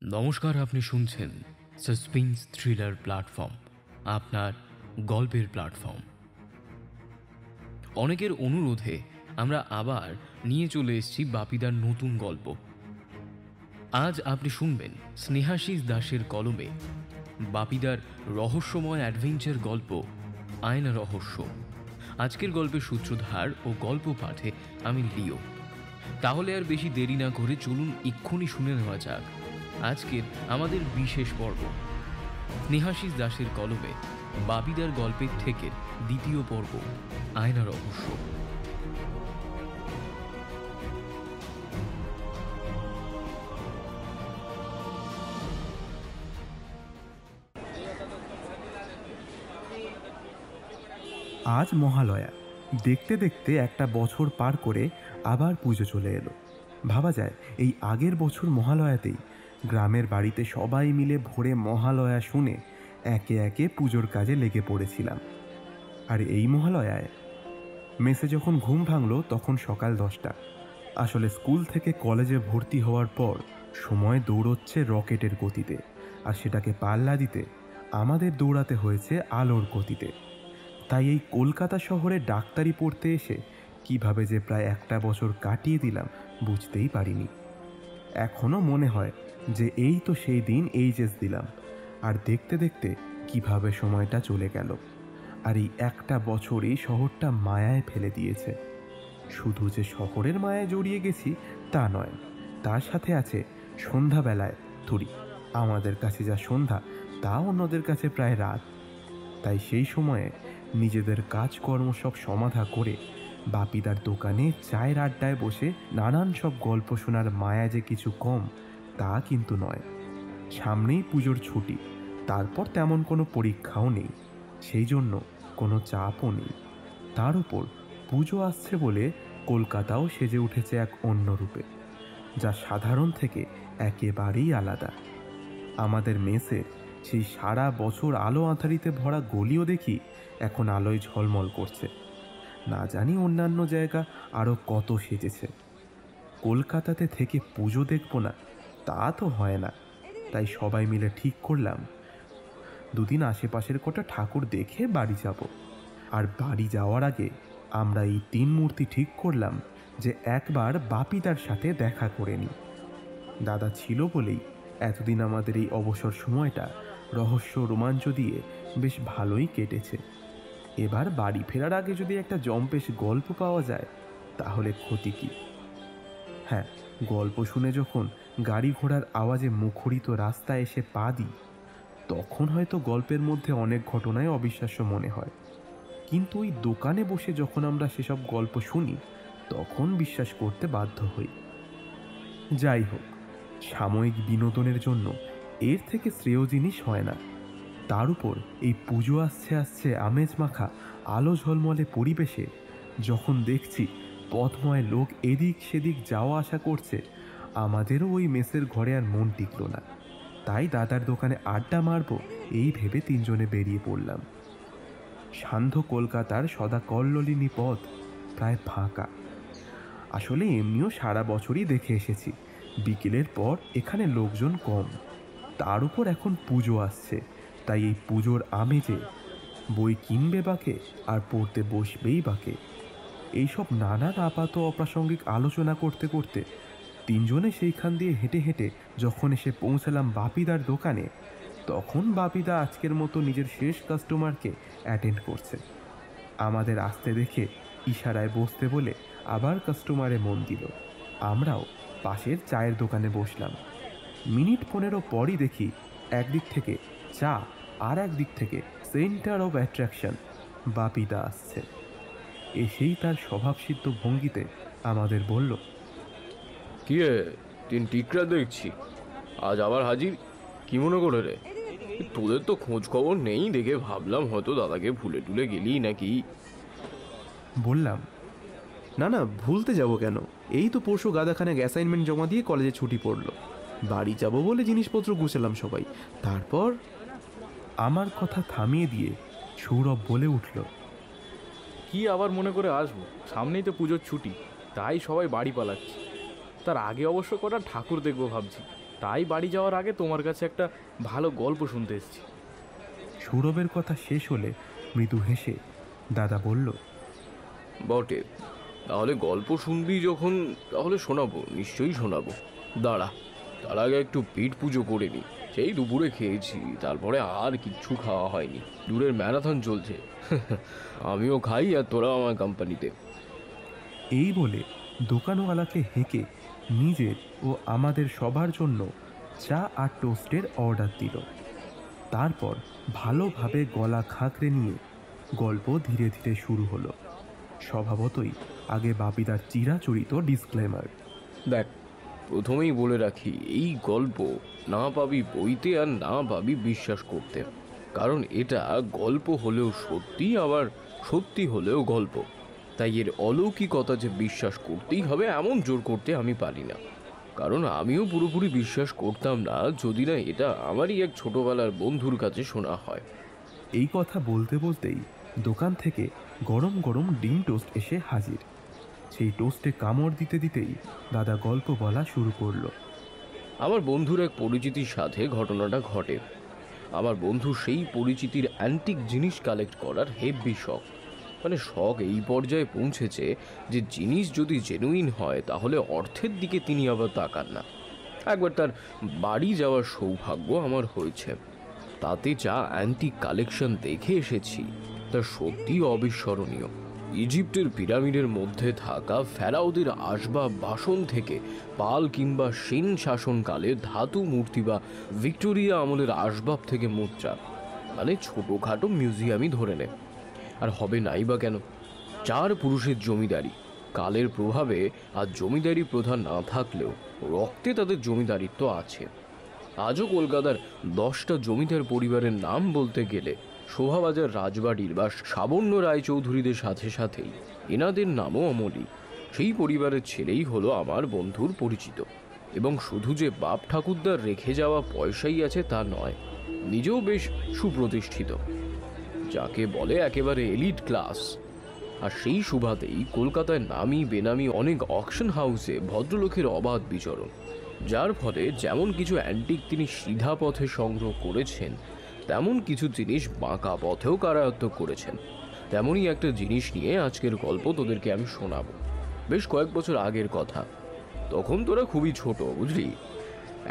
নমস্কার, আপনি শুনছেন সাসপেন্স থ্রিলার প্ল্যাটফর্ম, আপনার গল্পের প্ল্যাটফর্ম। অনেকের অনুরোধে আমরা আবার নিয়ে চলে এসেছি বাপিদার নতুন গল্প। আজ আপনি শুনবেন স্নেহাশিস দাসের কলমে বাপিদার রহস্যময় অ্যাডভেঞ্চার গল্প আয়না রহস্য। আজকের গল্পের সূত্রধার ও গল্প পাঠে আমি লিও। তাহলে আর বেশি দেরি না করে চলুন এক্ষুনি শুনে নেওয়া যাক আজকের আমাদের বিশেষ পর্ব, স্নেহাশিস দাসের কলমে বাপিদার গল্পের থেকে দ্বিতীয় পর্ব, আয়না রহস্য। আজ মহালয়া। দেখতে দেখতে একটা বছর পার করে আবার পুজো চলে এলো। ভাবা যায় এই আগের বছর মহালয়াতেই গ্রামের বাড়িতে সবাই মিলে ভোরে মহালয়া শুনে একে একে পুজোর কাজে লেগে পড়েছিলাম। আর এই মহালয়ায় মেসে যখন ঘুম ভাঙলো তখন সকাল 10টা। আসলে স্কুল থেকে কলেজে ভর্তি হওয়ার পর সময় দৌড়চ্ছে রকেটের গতিতে, আর সেটাকে পাল্লা দিতে আমাদের দৌড়াতে হয়েছে আলোর গতিতে। তাই এই কলকাতা শহরে ডাক্তারি পড়তে এসে কিভাবে যে প্রায় একটা বছর কাটিয়ে দিলাম বুঝতেই পারিনি। এখনও মনে হয় যে এই তো সেই দিন এইচএস দিলাম, আর দেখতে দেখতে কিভাবে সময়টা চলে গেল। আর এই একটা বছরই শহরটা মায়ায় ফেলে দিয়েছে। শুধু যে শহরের মায়ায় জড়িয়ে গেছি তা নয়, তার সাথে আছে সন্ধ্যাবেলায় থুরি। আমাদের কাছে যা সন্ধ্যা তা অন্যদের কাছে প্রায় রাত। তাই সেই সময়ে নিজেদের কাজকর্ম সব সমাধা করে বাপিদার দোকানে চায়ের আড্ডায় বসে নানান সব গল্প শোনার মায়া যে কিছু কম তা কিন্তু নয়। সামনেই পুজোর ছুটি, তারপর তেমন কোনো পরীক্ষাও নেই, সেই জন্য কোনো চাপও নেই। তার উপর পুজো আসছে বলে কলকাতাও সেজে উঠেছে এক অন্য রূপে, যা সাধারণ থেকে একেবারেই আলাদা। আমাদের মেসের সেই সারা বছর আলো আঁধারিতে ভরা গলিও দেখি এখন আলোয় ঝলমল করছে। না জানি অন্যান্য জায়গা আরও কত সেজেছে। কলকাতাতে থেকে পুজো দেখব না তা তো হয় না। তাই সবাই মিলে ঠিক করলাম দুদিন আশেপাশের কটা ঠাকুর দেখে বাড়ি যাব। আর বাড়ি যাওয়ার আগে আমরা এই 3 মূর্তি ঠিক করলাম যে একবার বাপিদার সাথে দেখা করে নিই। দাদা ছিল বলেই এতদিন আমাদের এই অবসর সময়টা রহস্য রোমাঞ্চ দিয়ে বেশ ভালোই কেটেছে। এবার বাড়ি ফেরার আগে যদি একটা জম্পেশ গল্প পাওয়া যায় তাহলে ক্ষতি কি? হ্যাঁ, গল্প শুনে যখন গাড়ি ঘোড়ার আওয়াজে মুখরিত রাস্তায় এসে পা দিই তখন হয়তো গল্পের মধ্যে অনেক ঘটনাই অবিশ্বাস্য মনে হয়, কিন্তু ওই দোকানে বসে যখন আমরা সেসব গল্প শুনি তখন বিশ্বাস করতে বাধ্য হই। যাই হোক, সাময়িক বিনোদনের জন্য এর থেকে শ্রেয় জিনিস হয় না। তার উপর এই পুজো আসছে আসছে আমেজ মাখা আলো ঝলমলে পরিবেশে যখন দেখছি পথময় লোক এদিক সেদিক যাওয়া আসা করছে, আমাদেরও ওই মেসের ঘরে আর মন টিকল না। তাই দাদার দোকানে আড্ডা মারবো এই ভেবে 3 জনে বেরিয়ে পড়লাম। সান্ধ্য কলকাতার সদা কল্লোলিনী পথ প্রায় ফাঁকা। আসলে এমনিও সারা বছরই দেখে এসেছি বিকেলের পর এখানে লোকজন কম। তার উপর এখন পুজো আসছে, তাই এই পুজোর আমেজে বই কিনবে বাকে আর পড়তে বসবেই বাকে। এইসব নানান আপাত অপ্রাসঙ্গিক আলোচনা করতে করতে 3 জনে সেইখান দিয়ে হেঁটে হেঁটে যখন এসে পৌঁছালাম বাপিদার দোকানে, তখন বাপিদা আজকের মতো নিজের শেষ কাস্টমারকে অ্যাটেন্ড করছে। আমাদের আসতে দেখে ইশারায় বসতে বলে আবার কাস্টমারে মন দিল। আমরাও পাশের চায়ের দোকানে বসলাম। মিনিট 15 পরই দেখি একদিক থেকে চা আর একদিক থেকে সেন্টার অফ অ্যাট্রাকশন বাপিদা আসছে। এসেই তার স্বভাবসিদ্ধ ভঙ্গিতে আমাদের বলল, কি রে, 3 টিকরা দেখছি আজ আবার হাজির, কি মনে করে রে? তোদের তো খোঁজ খবর নেই দেখে ভাবলাম হয়তো দাদাকে ভুলে টুলে গেলি নাকি। বললাম, না না, ভুলতে যাব কেন? এই তো পরশু গাদাখানে অ্যাসাইনমেন্ট জমা দিয়ে কলেজে ছুটি পড়লো, বাড়ি যাব বলে জিনিসপত্র গুছালাম সবাই। তারপর আমার কথা থামিয়ে দিয়ে সৌরভ বলে উঠল, কি আবার মনে করে আসবো, সামনেই তো পুজোর ছুটি, তাই সবাই বাড়ি পালাচ্ছে। তার আগে অবশ্য কটা ঠাকুর দেখবো ভাবছি। তাই বাড়ি যাওয়ার আগে তোমার কাছে একটা ভালো গল্প শুনতে এসেছি। সৌরভের কথা শেষ হলে মৃদু হেসে দাদা বলল, বটে, তাহলে গল্প শুনবি যখন, তাহলে শোনাবো, নিশ্চয়ই শোনাবো। দাঁড়া, তার আগে একটু পেট পুজো করে নি। সেই দুপুরে খেয়েছি, তারপরে আর কিচ্ছু খাওয়া হয়নি। দূরের ম্যারাথন চলছে। আমিও খাই আর তোরাও আমার কোম্পানিতে। এই বলে দোকানওয়ালাকে হেঁকে নিজের ও আমাদের সবার জন্য চা আর টোস্টের অর্ডার দিল। তারপর ভালোভাবে গলা খাঁকড়ে নিয়ে গল্প ধীরে ধীরে শুরু হলো। স্বভাবতই আগে বাপিদার চিরাচরিত ডিসক্লেমার। দেখ, প্রথমেই বলে রাখি, এই গল্প না পাবি বইতে আর না পাবি বিশ্বাস করতে। কারণ এটা গল্প হলেও সত্যি, আবার সত্যি হলেও গল্প। তাই এর অলৌকিকতা যে বিশ্বাস করতেই হবে এমন জোর করতে আমি পারি না। কারণ আমিও পুরোপুরি বিশ্বাস করতাম না যদি না এটা আমারই এক ছোটবেলার বন্ধুর কাছে শোনা হয়। এই কথা বলতে বলতেই দোকান থেকে গরম গরম ডিম টোস্ট এসে হাজির। সেই টোস্টে কামড় দিতে দিতেই দাদা গল্প বলা শুরু করলো। আমার বন্ধুর এক পরিচিতির সাথে ঘটনাটা ঘটে। আমার বন্ধু সেই পরিচিতির অ্যান্টিক জিনিস কালেক্ট করার হেব্বি শখ। মানে শখ এই পর্যায়ে পৌঁছেছে যে জিনিস যদি জেনুইন হয় তাহলে অর্থের দিকে তিনি আবার তাকান না। একবার তার বাড়ি যাওয়ার সৌভাগ্য আমার হয়েছে। তাতে যা অ্যান্টিক কালেকশন দেখে এসেছি তা সত্যি অবিস্মরণীয়। ইজিপ্টের পিরামিডের মধ্যে থাকা ফেরাওদের আসবাব বাসন থেকে পাল কিংবা সেন শাসনকালে ধাতু মূর্তি বা ভিক্টোরিয়া আমলের আসবাব থেকে মুদ্রা, মানে ছোটোখাটো মিউজিয়ামই ধরে নেয়। আর হবে নাই বা কেন? 4 পুরুষের জমিদারি, কালের প্রভাবে আর জমিদারি প্রথা না থাকলেও রক্তে তাদের জমিদারিত্ব আছে। আজও কলকাতার 10টা জমিদার পরিবারের নাম বলতে গেলে শোভাবাজার রাজবাড়ির বা সাবর্ণ রায়চৌধুরীদের সাথে সাথেই এনাদের নামও অমলি। সেই পরিবারের ছেলেই হলো আমার বন্ধুর পরিচিত। এবং শুধু যে বাপ ঠাকুরদার রেখে যাওয়া পয়সাই আছে তা নয়, নিজেও বেশ সুপ্রতিষ্ঠিত, যাকে বলে একেবারে এলিট ক্লাস। আর সেই সুবাদেই কলকাতায় নামি বেনামি অনেক অকশন হাউসে ভদ্রলোকের অবাধ বিচরণ, যার ফলে যেমন কিছু অ্যান্টিক তিনি সিধা পথে সংগ্রহ করেছেন, তেমন কিছু জিনিস বাঁকা পথেও কারায়ত্ত করেছেন। তেমনই একটা জিনিস নিয়ে আজকের গল্প তোদেরকে আমি শোনাবো। বেশ কয়েক বছর আগের কথা, তখন তোরা খুবই ছোট, বুঝলি।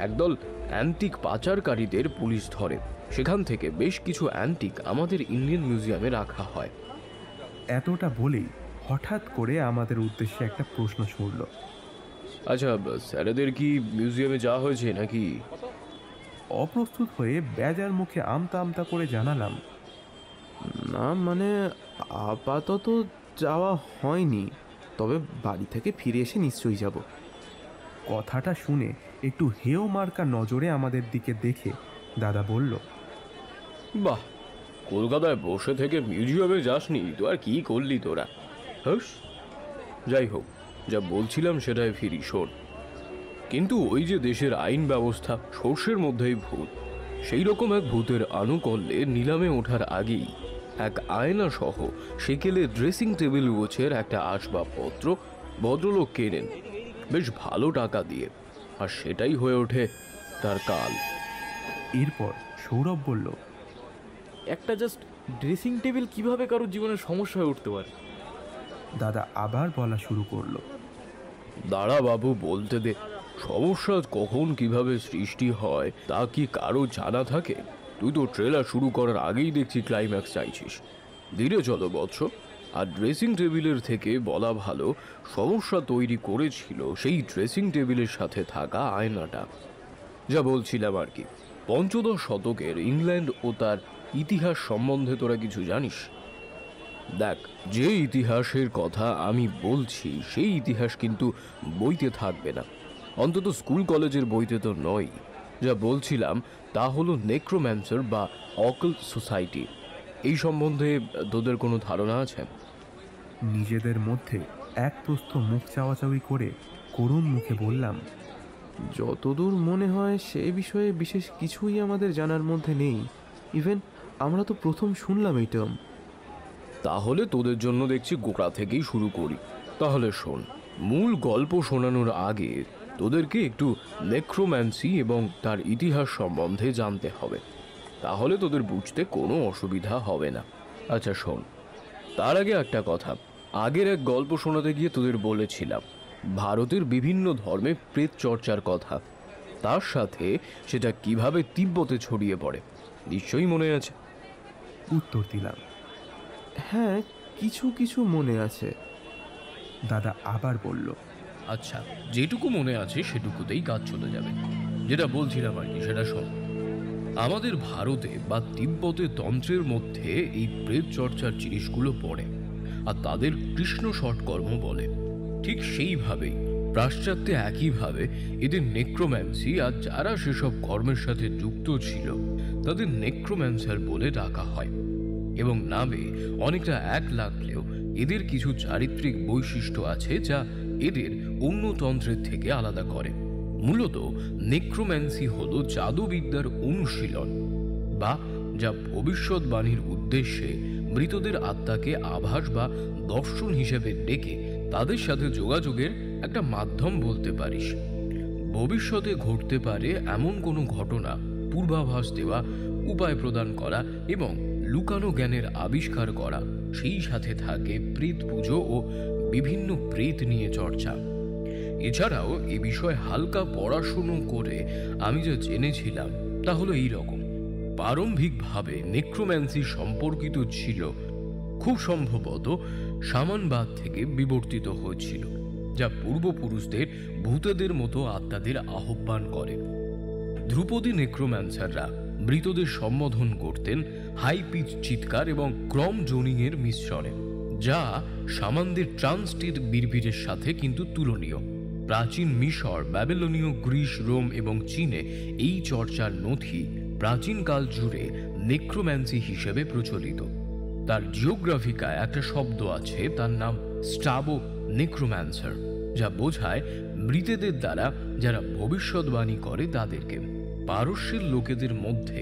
একদল অ্যান্টিক পাচারকারীদের পুলিশ ধরে। সেখান থেকে বেশ কিছু অ্যান্টিক আমাদের ইন্ডিয়ান মিউজিয়ামে রাখা হয়। এতটা বলেই হঠাৎ করে আমাদের উদ্দেশ্যে একটা প্রশ্ন ছুড়ল। আচ্ছা, স্যারেদের কি মিউজিয়ামে যাওয়া হয়েছে নাকি? অপ্রস্তুত হয়ে বেজার মুখে আমতা আমতা করে জানালাম, না মানে আপাতত যাওয়া হয়নি, তবে বাড়ি থেকে ফিরে এসে নিশ্চয়ই যাব। কথাটা শুনে একটু হেও মার্কা নজরে আমাদের দিকে দেখে দাদা বলল, বাহ, কলকাতায় বসে থেকে মিউজিয়ামে যাসনি তো? আর কি করলি তোরা? হস, যাই হোক, যা বলছিলাম সেটাই ফিরি, শোন। কিন্তু ওই যে দেশের আইন ব্যবস্থা, সর্ষের মধ্যেই ভূত, সেই রকম এক ভূতের আনুকল্যে নিলামে ওঠার আগেই এক আয়না সহ সেকেলে ড্রেসিং টেবিল গোছের একটা আসবাবপত্র ভদ্রলোক কেনেন বেশ ভালো টাকা দিয়ে, আর সেটাই হয়ে ওঠে তার কাল। এরপর সৌরভ বলল, একটা জাস্ট ড্রেসিং টেবিল কিভাবে কারোর জীবনের সমস্যা হয়ে উঠতে পারে? দাদা আবার বলা শুরু করলো, দাঁড়া বাবু, বলতে দে। সমস্যা কখন কিভাবে সৃষ্টি হয় তা কি কারো জানা থাকে? তুই তো ট্রেলার শুরু করার আগেই দেখছি ক্লাইম্যাক্স চাইছিস। ধীরে চলো বৎস। আর ড্রেসিং টেবিলের থেকে বলা ভালো, সমস্যা তৈরি করেছিল সেই ড্রেসিং টেবিলের সাথে থাকা আয়নাটা। যা বলছিলাম আর কি, 15 শতকের ইংল্যান্ড ও তার ইতিহাস সম্বন্ধে তোরা কিছু জানিস? দেখ, যে ইতিহাসের কথা আমি বলছি সেই ইতিহাস কিন্তু বইতে থাকবে না, অন্তত স্কুল কলেজের বইতে তো নয়। যা বলছিলাম তা হলো নেক্রোম্যান্সার বা অকাল্ট সোসাইটি। এই সম্বন্ধে তোদের কোনো ধারণা আছে? নিজেদের মধ্যে এক প্রস্থ মুখ চাওয়াচাওয়ি করে করুণ মুখে বললাম, যতদূর মনে হয় সে বিষয়ে বিশেষ কিছুই আমাদের জানার মধ্যে নেই। ইভেন আমরা তো প্রথম শুনলাম এই টার্ম। তাহলে তোদের জন্য দেখছি গোড়া থেকেই শুরু করি। তাহলে শোন, মূল গল্প শোনানোর আগে তোদেরকে একটু নেক্রোম্যান্সি এবং তার ইতিহাস সম্বন্ধে জানতে হবে, তাহলে তোদের বুঝতে কোনো অসুবিধা হবে না। আচ্ছা শোন, তার আগে একটা কথা, আগের এক গল্প শোনাতে গিয়ে তোদের বলেছিলাম ভারতের বিভিন্ন ধর্মে প্রেত চর্চার কথা, তার সাথে সেটা কিভাবে তিব্বতে ছড়িয়ে পড়ে নিশ্চয়ই মনে আছে। উত্তর দিলাম। হ্যাঁ, কিছু কিছু মনে আছে। দাদা আবার বলল, আচ্ছা, যেটুকু মনে আছে সেটুকুতেই কাজ চলে যাবে। যেটা বলছিলাম আর কি, সেটা শোন। আমাদের ভারতে বা তিব্বতে তন্ত্রের মধ্যে এই প্রেত চর্চার জিনিসগুলো পড়ে, আর তাদের কৃষ্ণ সৎকর্ম বলে। ঠিক সেইভাবেই পাশ্চাত্যে একইভাবে এদের নেক্রোম্যান্সি, আর যারা সেসব কর্মের সাথে যুক্ত ছিল তাদের নেক্রোম্যান্সার বলে ডাকা হয়। এবং নামে অনেকটা এক লাগলেও এদের কিছু চারিত্রিক বৈশিষ্ট্য আছে যা এদের অন্য তন্ত্রের থেকে আলাদা করে। মূলত নেক্রোম্যান্সি হল জাদুবিদ্যার অনুশীলন, বা যা ভবিষ্যৎবাণীর উদ্দেশ্যে মৃতদের আত্মাকে আভাস বা দর্শন হিসেবে ডেকে তাদের সাথে যোগাযোগের একটা মাধ্যম বলতে পারিস। ভবিষ্যতে ঘটতে পারে এমন কোনো ঘটনা পূর্বাভাস দেওয়া, উপায় প্রদান করা এবং লুকানো জ্ঞানের আবিষ্কার করা। সেই সাথে থাকে প্রেত পুজো ও বিভিন্ন প্রেত নিয়ে চর্চা। এছাড়াও এ বিষয়ে হালকা পড়াশুনো করে আমি যা জেনেছিলাম তা হলো এইরকম। প্রারম্ভিকভাবে নেক্রোম্যান্সি সম্পর্কিত ছিল খুব সম্ভবত সামানবাদ থেকে বিবর্তিত হয়েছিল, যা পূর্বপুরুষদের ভূতেদের মতো আত্মাদের আহ্বান করে। ধ্রুপদী নেক্রোম্যান্সাররা মৃতদের সম্বোধন করতেন হাই পিচ চিৎকার এবং ক্রম জোনিংয়ের মিশ্রণে, যা সামানদের ট্রান্সস্টেট বিড়বিড়ের সাথে কিন্তু তুলনীয়। প্রাচীন মিশর, ব্যাবিলনীয়, গ্রিস, রোম এবং চীনে এই চর্চার নথি প্রাচীনকাল জুড়ে নেক্রোম্যান্সি হিসেবে প্রচলিত। তার জিওগ্রাফিকায় একটা শব্দ আছে, তার নাম স্টাবো নেক্রোম্যান্সার, যা বোঝায় মৃতেদের দ্বারা যারা ভবিষ্যৎবাণী করে তাদেরকে। পারস্যের লোকেদের মধ্যে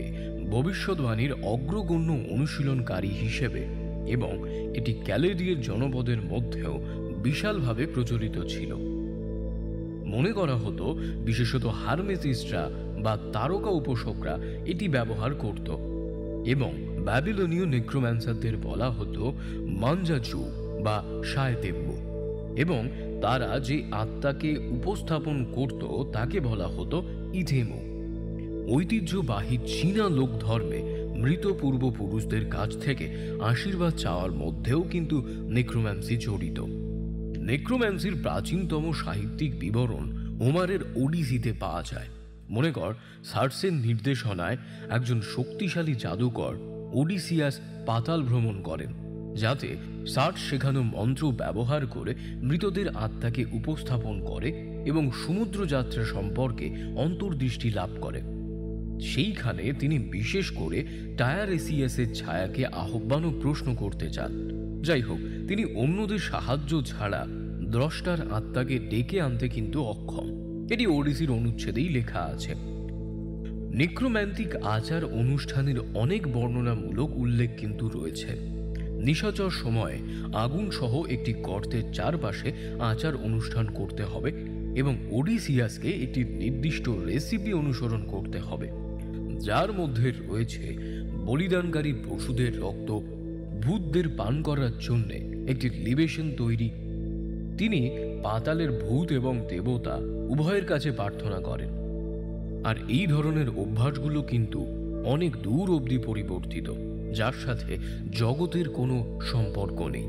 ভবিষ্যৎবাণীর অগ্রগণ্য অনুশীলনকারী হিসেবে এবং এটি ক্যালেডিয়ের জনপদের মধ্যেও বিশালভাবে প্রচলিত ছিল। মনে করা হতো বিশেষত হারমেসিস্টরা বা তারকা উপাসকরা এটি ব্যবহার করত, এবং ব্যাবিলনীয় নেক্রোম্যান্সারদের বলা হতো মানজাজু বা শায়তেব্বু, এবং তারা যে আত্মাকে উপস্থাপন করত তাকে বলা হতো ইথেমু। ঐতিহ্যবাহী চীনা লোক ধর্মে মৃত পূর্বপুরুষদের কাছ থেকে আশীর্বাদ চাওয়ার মধ্যেও কিন্তু নেক্রোম্যান্সি জড়িত। নেক্রোম্যান্সির প্রাচীনতম সাহিত্যিক বিবরণ হোমারের ওডিসিতে পাওয়া যায়। মনে কর, সার্সের নির্দেশনায় একজন শক্তিশালী জাদুকর ওডিসিয়াস পাতাল ভ্রমণ করেন, যাতে সার্স শেখানো মন্ত্র ব্যবহার করে মৃতদের আত্মাকে উপস্থাপন করে এবং সমুদ্র যাত্রা সম্পর্কে অন্তর্দৃষ্টি লাভ করে। সেইখানে তিনি বিশেষ করে টায়ারেসিয়াসের ছায়াকে আহ্বান ও প্রশ্ন করতে চান। যাই হোক, তিনি অন্যদের সাহায্য ছাড়া দ্রষ্টার আত্মাকে ডেকে আনতে কিন্তু অক্ষম। এটি ওডিসির অনুচ্ছেদেই লেখা আছে। নেক্রোম্যান্টিক আচার অনুষ্ঠানের অনেক বর্ণনামূলক উল্লেখ কিন্তু রয়েছে। নিশাচর সময়ে আগুন সহ একটি গর্তের চারপাশে আচার অনুষ্ঠান করতে হবে এবং ওডিসিয়াসকে একটি নির্দিষ্ট রেসিপি অনুসরণ করতে হবে, যার মধ্যে রয়েছে বলিদানকারী পশুদের রক্ত, ভূতদের পান করার জন্য একটি লিবেশন তৈরি। তিনি পাতালের ভূত এবং দেবতা উভয়ের কাছে প্রার্থনা করেন। আর এই ধরনের অভ্যাসগুলো কিন্তু অনেক দূর অবধি পরিবর্তিত, যার সাথে জগতের কোনো সম্পর্ক নেই।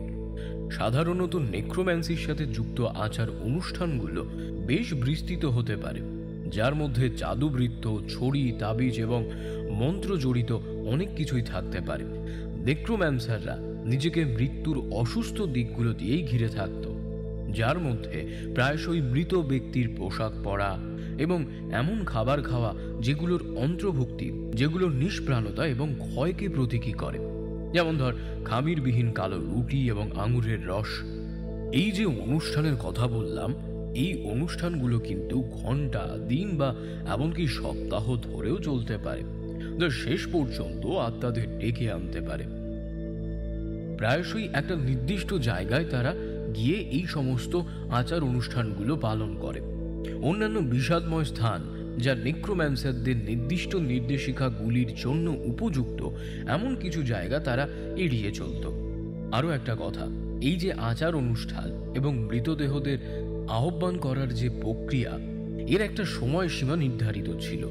সাধারণত নেক্রোম্যান্সির সাথে যুক্ত আচার অনুষ্ঠানগুলো বেশ বিস্তৃত হতে পারে, যার মধ্যে জাদুবৃত্ত, ছড়ি, তাবিজ এবং মন্ত্র জড়িত অনেক কিছুই থাকতে পারে। নেক্রোম্যান্সাররা নিজেকে মৃত্যুর অসুস্থ দিকগুলো দিয়েই ঘিরে থাকত, যার মধ্যে প্রায়শই মৃত ব্যক্তির পোশাক পরা এবং এমন খাবার খাওয়া যেগুলোর অন্তর্ভুক্তি, যেগুলোর নিষ্প্রাণতা এবং ক্ষয়কে প্রতীকী করে। যেমন ধর, খামিরবিহীন কালো রুটি এবং আঙুরের রস। এই যে অনুষ্ঠানের কথা বললাম, এই অনুষ্ঠানগুলো কিন্তু ঘন্টা, দিন বা এমনকি সপ্তাহ ধরেও চলতে পারে, যা শেষ পর্যন্ত আত্মাদের ডেকে আনতে পারে। প্রায়শই একটা নির্দিষ্ট জায়গায় তারা গিয়ে এই সমস্ত আচার অনুষ্ঠানগুলো পালন করে। অন্যান্য বিষাদময় স্থান যা নেক্রোম্যান্সারদের নির্দিষ্ট নির্দেশিকাগুলির জন্য উপযুক্ত এমন কিছু জায়গা তারা এড়িয়ে চলত। আরও একটা কথা, এই যে আচার অনুষ্ঠান এবং মৃতদেহদের আহ্বান করার যে প্রক্রিয়া, এর একটা সময়সীমা নির্ধারিত ছিল।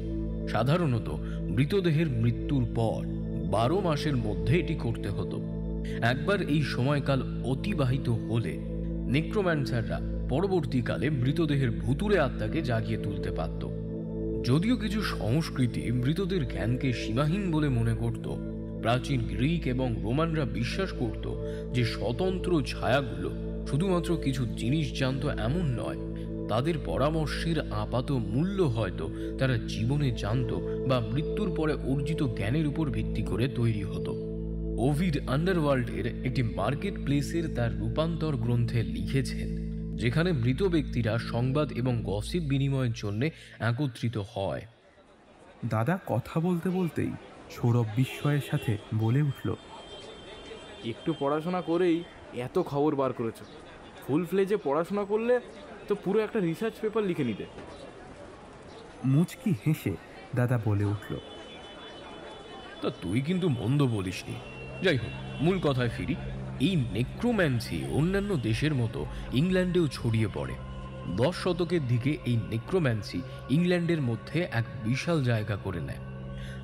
সাধারণত মৃতদেহের মৃত্যুর পর 12 মাসের মধ্যে এটি করতে হতো। একবার এই সময়কাল অতিবাহিত হলে নেক্রোম্যান্সাররা পরবর্তীকালে মৃতদেহের ভুতুড়ে আত্মাকে জাগিয়ে তুলতে পারত। যদিও কিছু সংস্কৃতি মৃতদের জ্ঞানকে সীমাহীন বলে মনে করত, প্রাচীন গ্রিক এবং রোমানরা বিশ্বাস করত যে স্বতন্ত্র ছায়াগুলো শুধুমাত্র কিছু জিনিস জানত এমন নয়, তাদের পরামর্শের আপাত মূল্য হয়তো তারা জীবনে জানত বা মৃত্যুর পরে অর্জিত জ্ঞানের উপর ভিত্তি করে তৈরি হতো। ওভিড আন্ডারওয়ার্ল্ডের একটি মার্কেট প্লেসের তার রূপান্তর গ্রন্থে লিখেছেন, যেখানে মৃত ব্যক্তিরা সংবাদ এবং গসিপ বিনিময়ের জন্য একত্রিত হয়। দাদা কথা বলতে বলতেই সৌরভ বিস্ময়ের সাথে বলে উঠল, একটু পড়াশোনা করেই এত খবর বার করেছো। ফুল ফ্লেজে পড়াশোনা করলে তো পুরো একটা রিসার্চ পেপার লিখে নিতে। মুচকি হেসে দাদা বলে উঠল, তা তুই কিন্তু মন্দ বলিসনি। যাই হোক, মূল কথায় ফিরি। এই নেক্রোম্যান্সি অন্যান্য দেশের মতো ইংল্যান্ডেও ছড়িয়ে পড়ে। 10 শতকের দিকে এই নেক্রোম্যান্সি ইংল্যান্ডের মধ্যে এক বিশাল জায়গা করে নেয়,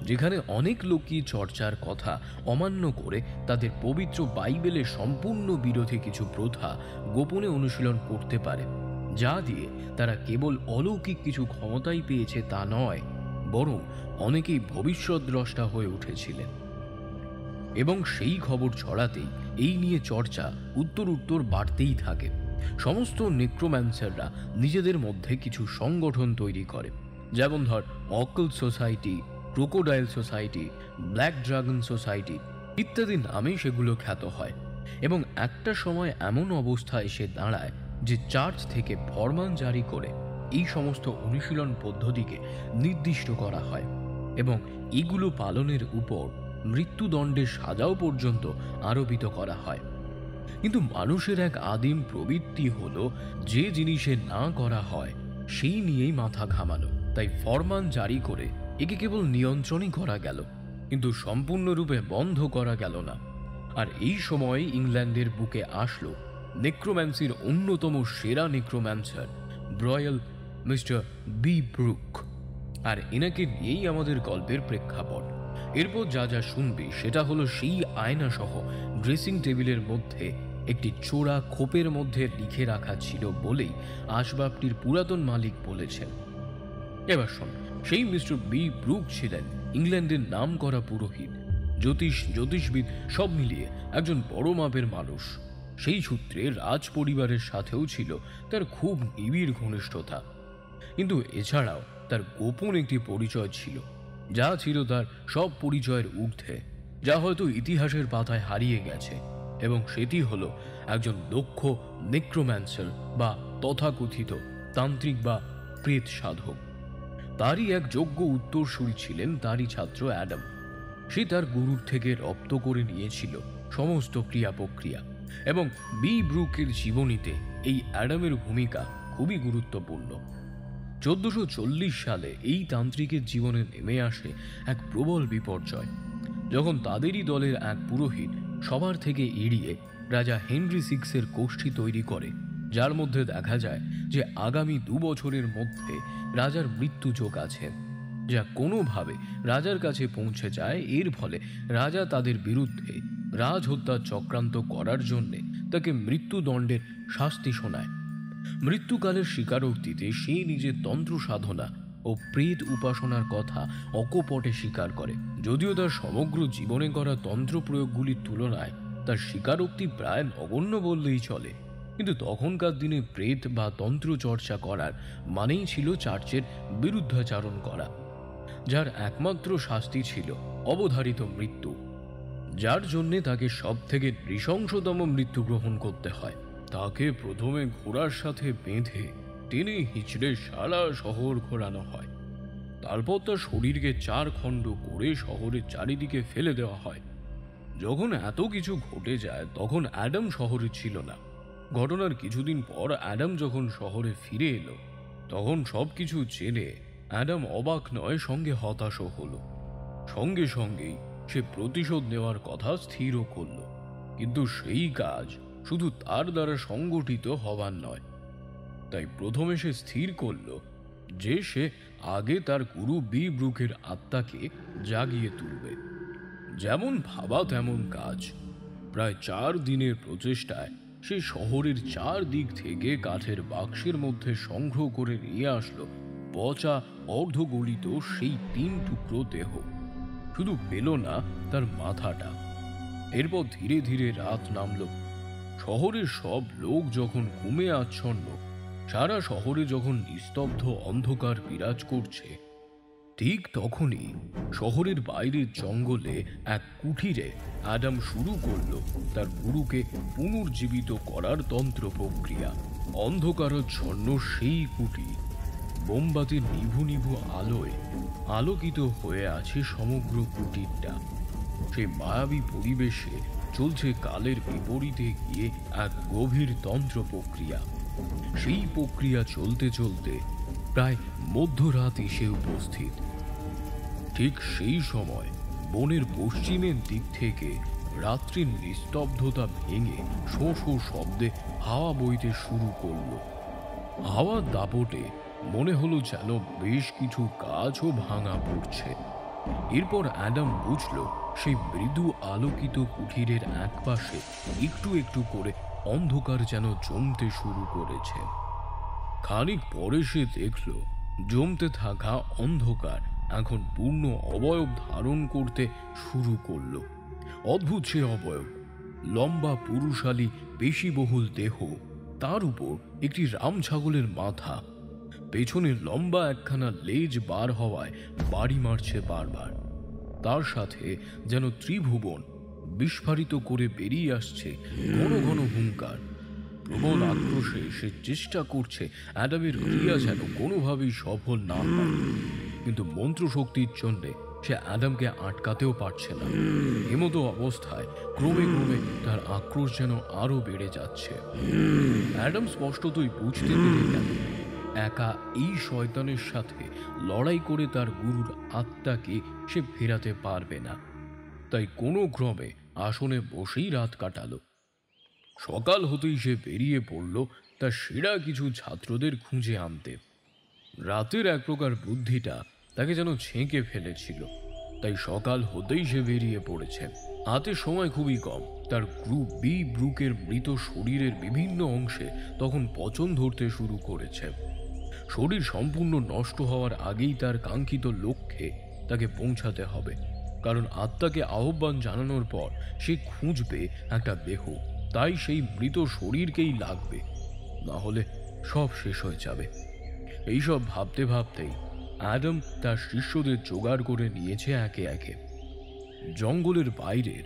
যেখানে অনেক লোকই চর্চার কথা অমান্য করে তাদের পবিত্র বাইবেলের সম্পূর্ণ বিরোধী কিছু প্রথা গোপনে অনুশীলন করতে পারে, যা দিয়ে তারা কেবল অলৌকিক কিছু ক্ষমতাই পেয়েছে তা নয়, বরং অনেকেই ভবিষ্যৎ দ্রষ্টা হয়ে উঠেছিলেন। এবং সেই খবর ছড়াতেই এই নিয়ে চর্চা উত্তর বাড়তেই থাকে। সমস্ত নেক্রোম্যান্সাররা নিজেদের মধ্যে কিছু সংগঠন তৈরি করে, যেমন ধর occult society, crocodile society, black dragon society ইত্যাদি নামে সেগুলো খ্যাত হয়। এবং একটা সময় এমন অবস্থা এসে দাঁড়ায় যে চার্চ থেকে ফরমান জারি করে এই সমস্ত অনুশীলন পদ্ধতিকে নির্দিষ্ট করা হয় এবং এগুলো পালনের উপর মৃত্যুদণ্ডের সাজাও পর্যন্ত আরোপিত করা হয়। কিন্তু মানুষের এক আদিম প্রবৃত্তি হলো যে জিনিসে না করা হয় সেই নিয়েই মাথা ঘামানো। তাই ফরমান জারি করে একে কেবল নিয়ন্ত্রণই করা গেল, কিন্তু সম্পূর্ণরূপে বন্ধ করা গেল না। আর এই সময় ইংল্যান্ডের বুকে আসলো নেক্রোম্যান্সির অন্যতম সেরা নেক্রোম্যান্সার ব্রয়াল মিস্টার বি ব্রুক। আর এনাকে নিয়েই আমাদের গল্পের প্রেক্ষাপট। এরপর যা যা শুনবি সেটা হলো সেই আয়না সহ ড্রেসিং টেবিলের মধ্যে একটি চোরা খোপের মধ্যে লিখে রাখা ছিল বলেই আসবাবটির পুরাতন মালিক বলেছেন। এবার শোন, সেই মিস্টার বি ব্রুক ছিলেন ইংল্যান্ডের নাম করা পুরোহিত, জ্যোতিষবিদ, সব মিলিয়ে একজন বড় মাপের মানুষ। সেই সূত্রে রাজ পরিবারের সাথেও ছিল তার খুব নিবিড় ঘনিষ্ঠতা। কিন্তু এছাড়াও তার গোপন একটি পরিচয় ছিল, যা ছিল তার সব পরিচয়ের ঊর্ধ্বে, যা হয়তো ইতিহাসের পাতায় হারিয়ে গেছে। এবং সেটি হলো একজন দক্ষ নেক্রোম্যান্সার বা তথাকথিত তান্ত্রিক বা প্রেত সাধক। তারই এক যোগ্য উত্তরসূরি ছিলেন তারই ছাত্র অ্যাডাম। সে তার গুরুর থেকে রপ্ত করে নিয়েছিল সমস্ত ক্রিয়া প্রক্রিয়া। এবং বি ব্রুকের জীবনীতে এই অ্যাডামের ভূমিকা খুবই গুরুত্বপূর্ণ। 1440 সালে এই তান্ত্রিকের জীবনে নেমে আসে এক প্রবল বিপর্যয়, যখন তাদেরই দলের এক পুরোহিত সবার থেকে এড়িয়ে রাজা হেনরি সিক্সের কোষ্ঠী তৈরি করে, যার মধ্যে দেখা যায় যে আগামী 2 বছরের মধ্যে রাজার মৃত্যু যোগ আছে, যা কোনোভাবে রাজার কাছে পৌঁছে যায়। এর ফলে রাজা তাদের বিরুদ্ধে রাজহত্যার চক্রান্ত করার জন্যে তাকে মৃত্যুদণ্ডের শাস্তি শোনায়। মৃত্যুকালের স্বীকারোক্তিতে সে নিজের তন্ত্র সাধনা ও প্রেত উপাসনার কথা অকপটে স্বীকার করে। যদিও তার সমগ্র জীবনে করা তন্ত্র প্রয়োগগুলির তুলনায় তার স্বীকারোক্তি প্রায় নগণ্য বললেই চলে, কিন্তু তখনকার দিনে প্রেত বা তন্ত্র চর্চা করার মানেই ছিল চার্চের বিরুদ্ধাচারণ করা, যার একমাত্র শাস্তি ছিল অবধারিত মৃত্যু, যার জন্যে তাকে সব থেকে নৃশংসতম মৃত্যু গ্রহণ করতে হয়। তাকে প্রথমে ঘোড়ার সাথে বেঁধে টেনে হিচড়ে সারা শহর ঘোরানো হয়। তারপর তার শরীরকে 4 খণ্ড করে শহরের চারিদিকে ফেলে দেওয়া হয়। যখন এত কিছু ঘটে যায় তখন অ্যাডাম শহরে ছিল না। ঘটনার কিছুদিন পর অ্যাডাম যখন শহরে ফিরে এলো, তখন সবকিছু জেনে অ্যাডাম অবাক নয়, সঙ্গে হতাশও হলো। সঙ্গে সঙ্গেই সে প্রতিশোধ নেওয়ার কথা স্থিরও করল। কিন্তু সেই কাজ শুধু তার দ্বারা সংগঠিত হবার নয়। তাই প্রথমে সে স্থির করল যে সে আগে তার গুরু বি ব্রুকের আত্মাকে জাগিয়ে তুলবে। যেমন ভাবা তেমন কাজ। প্রায় 4 দিনের প্রচেষ্টায় সে শহরের 4 দিক থেকে কাঠের বাক্সের মধ্যে সংগ্রহ করে নিয়ে আসলো পচা অর্ধগলিত সেই 3 টুকরো দেহ। শুধু পেল না তার মাথাটা। এরপর ধীরে ধীরে রাত নামল। শহরের সব লোক যখন ঘুমে আচ্ছন্ন, সারা শহরে যখন নিস্তব্ধ অন্ধকার বিরাজ করছে, ঠিক তখনই শহরের বাইরের জঙ্গলে এক কুঠিরে অ্যাডাম শুরু করল তার গুরুকে পুনর্জীবিত করার তন্ত্র প্রক্রিয়া। অন্ধকারাচ্ছন্ন সেই কুটির মোমবাতির নিভু নিভু আলোয় আলোকিত হয়ে আছে সমগ্র কুটিরটা। সেই মায়াবী পরিবেশে চলছে কালের বিপরীতে গিয়ে এক গভীর তন্ত্র প্রক্রিয়া। সেই প্রক্রিয়া চলতে চলতে প্রায় মধ্যরাত এসে উপস্থিত। ঠিক সেই সময় বনের পশ্চিমের দিক থেকে রাত্রির নিস্তব্ধতা ভেঙে শোঁ শোঁ শব্দে হাওয়া বইতে শুরু করলো। হাওয়ার দাপটে মনে হলো যেন বেশ কিছু গাছও ভাঙা পড়ছে। এরপর অ্যাডাম বুঝল সেই মৃদু আলোকিত কুঠিরের একপাশে একটু একটু করে অন্ধকার যেন জমতে শুরু করেছে। খানিক পরে সে দেখল জমতে থাকা অন্ধকার এখন পূর্ণ অবয়ব ধারণ করতে শুরু করলো। অদ্ভুত সে অবয়ব, লম্বা পুরুষালী পেশিবহুল দেহ, তার উপর একটি রাম ছাগলের মাথা, পেছনে লম্বা একখানা লেজ বার হওয়ায় বাড়ি মারছে বারবার। তার সাথে যেন ত্রিভুবন বিস্ফারিত করে বেরিয়ে আসছে ঘন ঘন হুঙ্কার। প্রবল আক্রোশে সে চেষ্টা করছে অ্যাডামের ক্রিয়া যেন কোনোভাবেই সফল না হয়, কিন্তু মন্ত্রশক্তির জন্যে সে অ্যাডামকে আটকাতেও পারছে না। এমতো অবস্থায় ক্রমে ক্রমে তার আক্রোশ যেন আরো বেড়ে যাচ্ছে। অ্যাডাম স্পষ্টতই বুঝতে পেরে গেল একা এই শয়তানের সাথে লড়াই করে তার গুরুর আত্মাকে সে ফেরাতে পারবে না। তাই কোনো ক্রমে আসনে বসেই রাত কাটালো। সকাল হতেই সে বেরিয়ে পড়ল তার সেরা কিছু ছাত্রদের খুঁজে আনতে। রাতের এক প্রকার বুদ্ধিটা তাকে যেন ছেঁকে ফেলেছিল, তাই সকাল হতেই সে বেরিয়ে পড়েছে। হাতে সময় খুবই কম। তার গ্রুপ বি ব্রুকের মৃত শরীরের বিভিন্ন অংশে তখন পচন ধরতে শুরু করেছে। শরীর সম্পূর্ণ নষ্ট হওয়ার আগেই তার কাঙ্ক্ষিত লক্ষ্যে তাকে পৌঁছাতে হবে, কারণ আত্মাকে আহ্বান জানানোর পর সে খুঁজবে একটা দেহ। তাই সেই মৃত শরীরকেই লাগবে, না হলে সব শেষ হয়ে যাবে। এইসব ভাবতে ভাবতেই অ্যাডাম তার শিষ্যদের জোগাড় করে নিয়েছে একে একে। জঙ্গলের বাইরের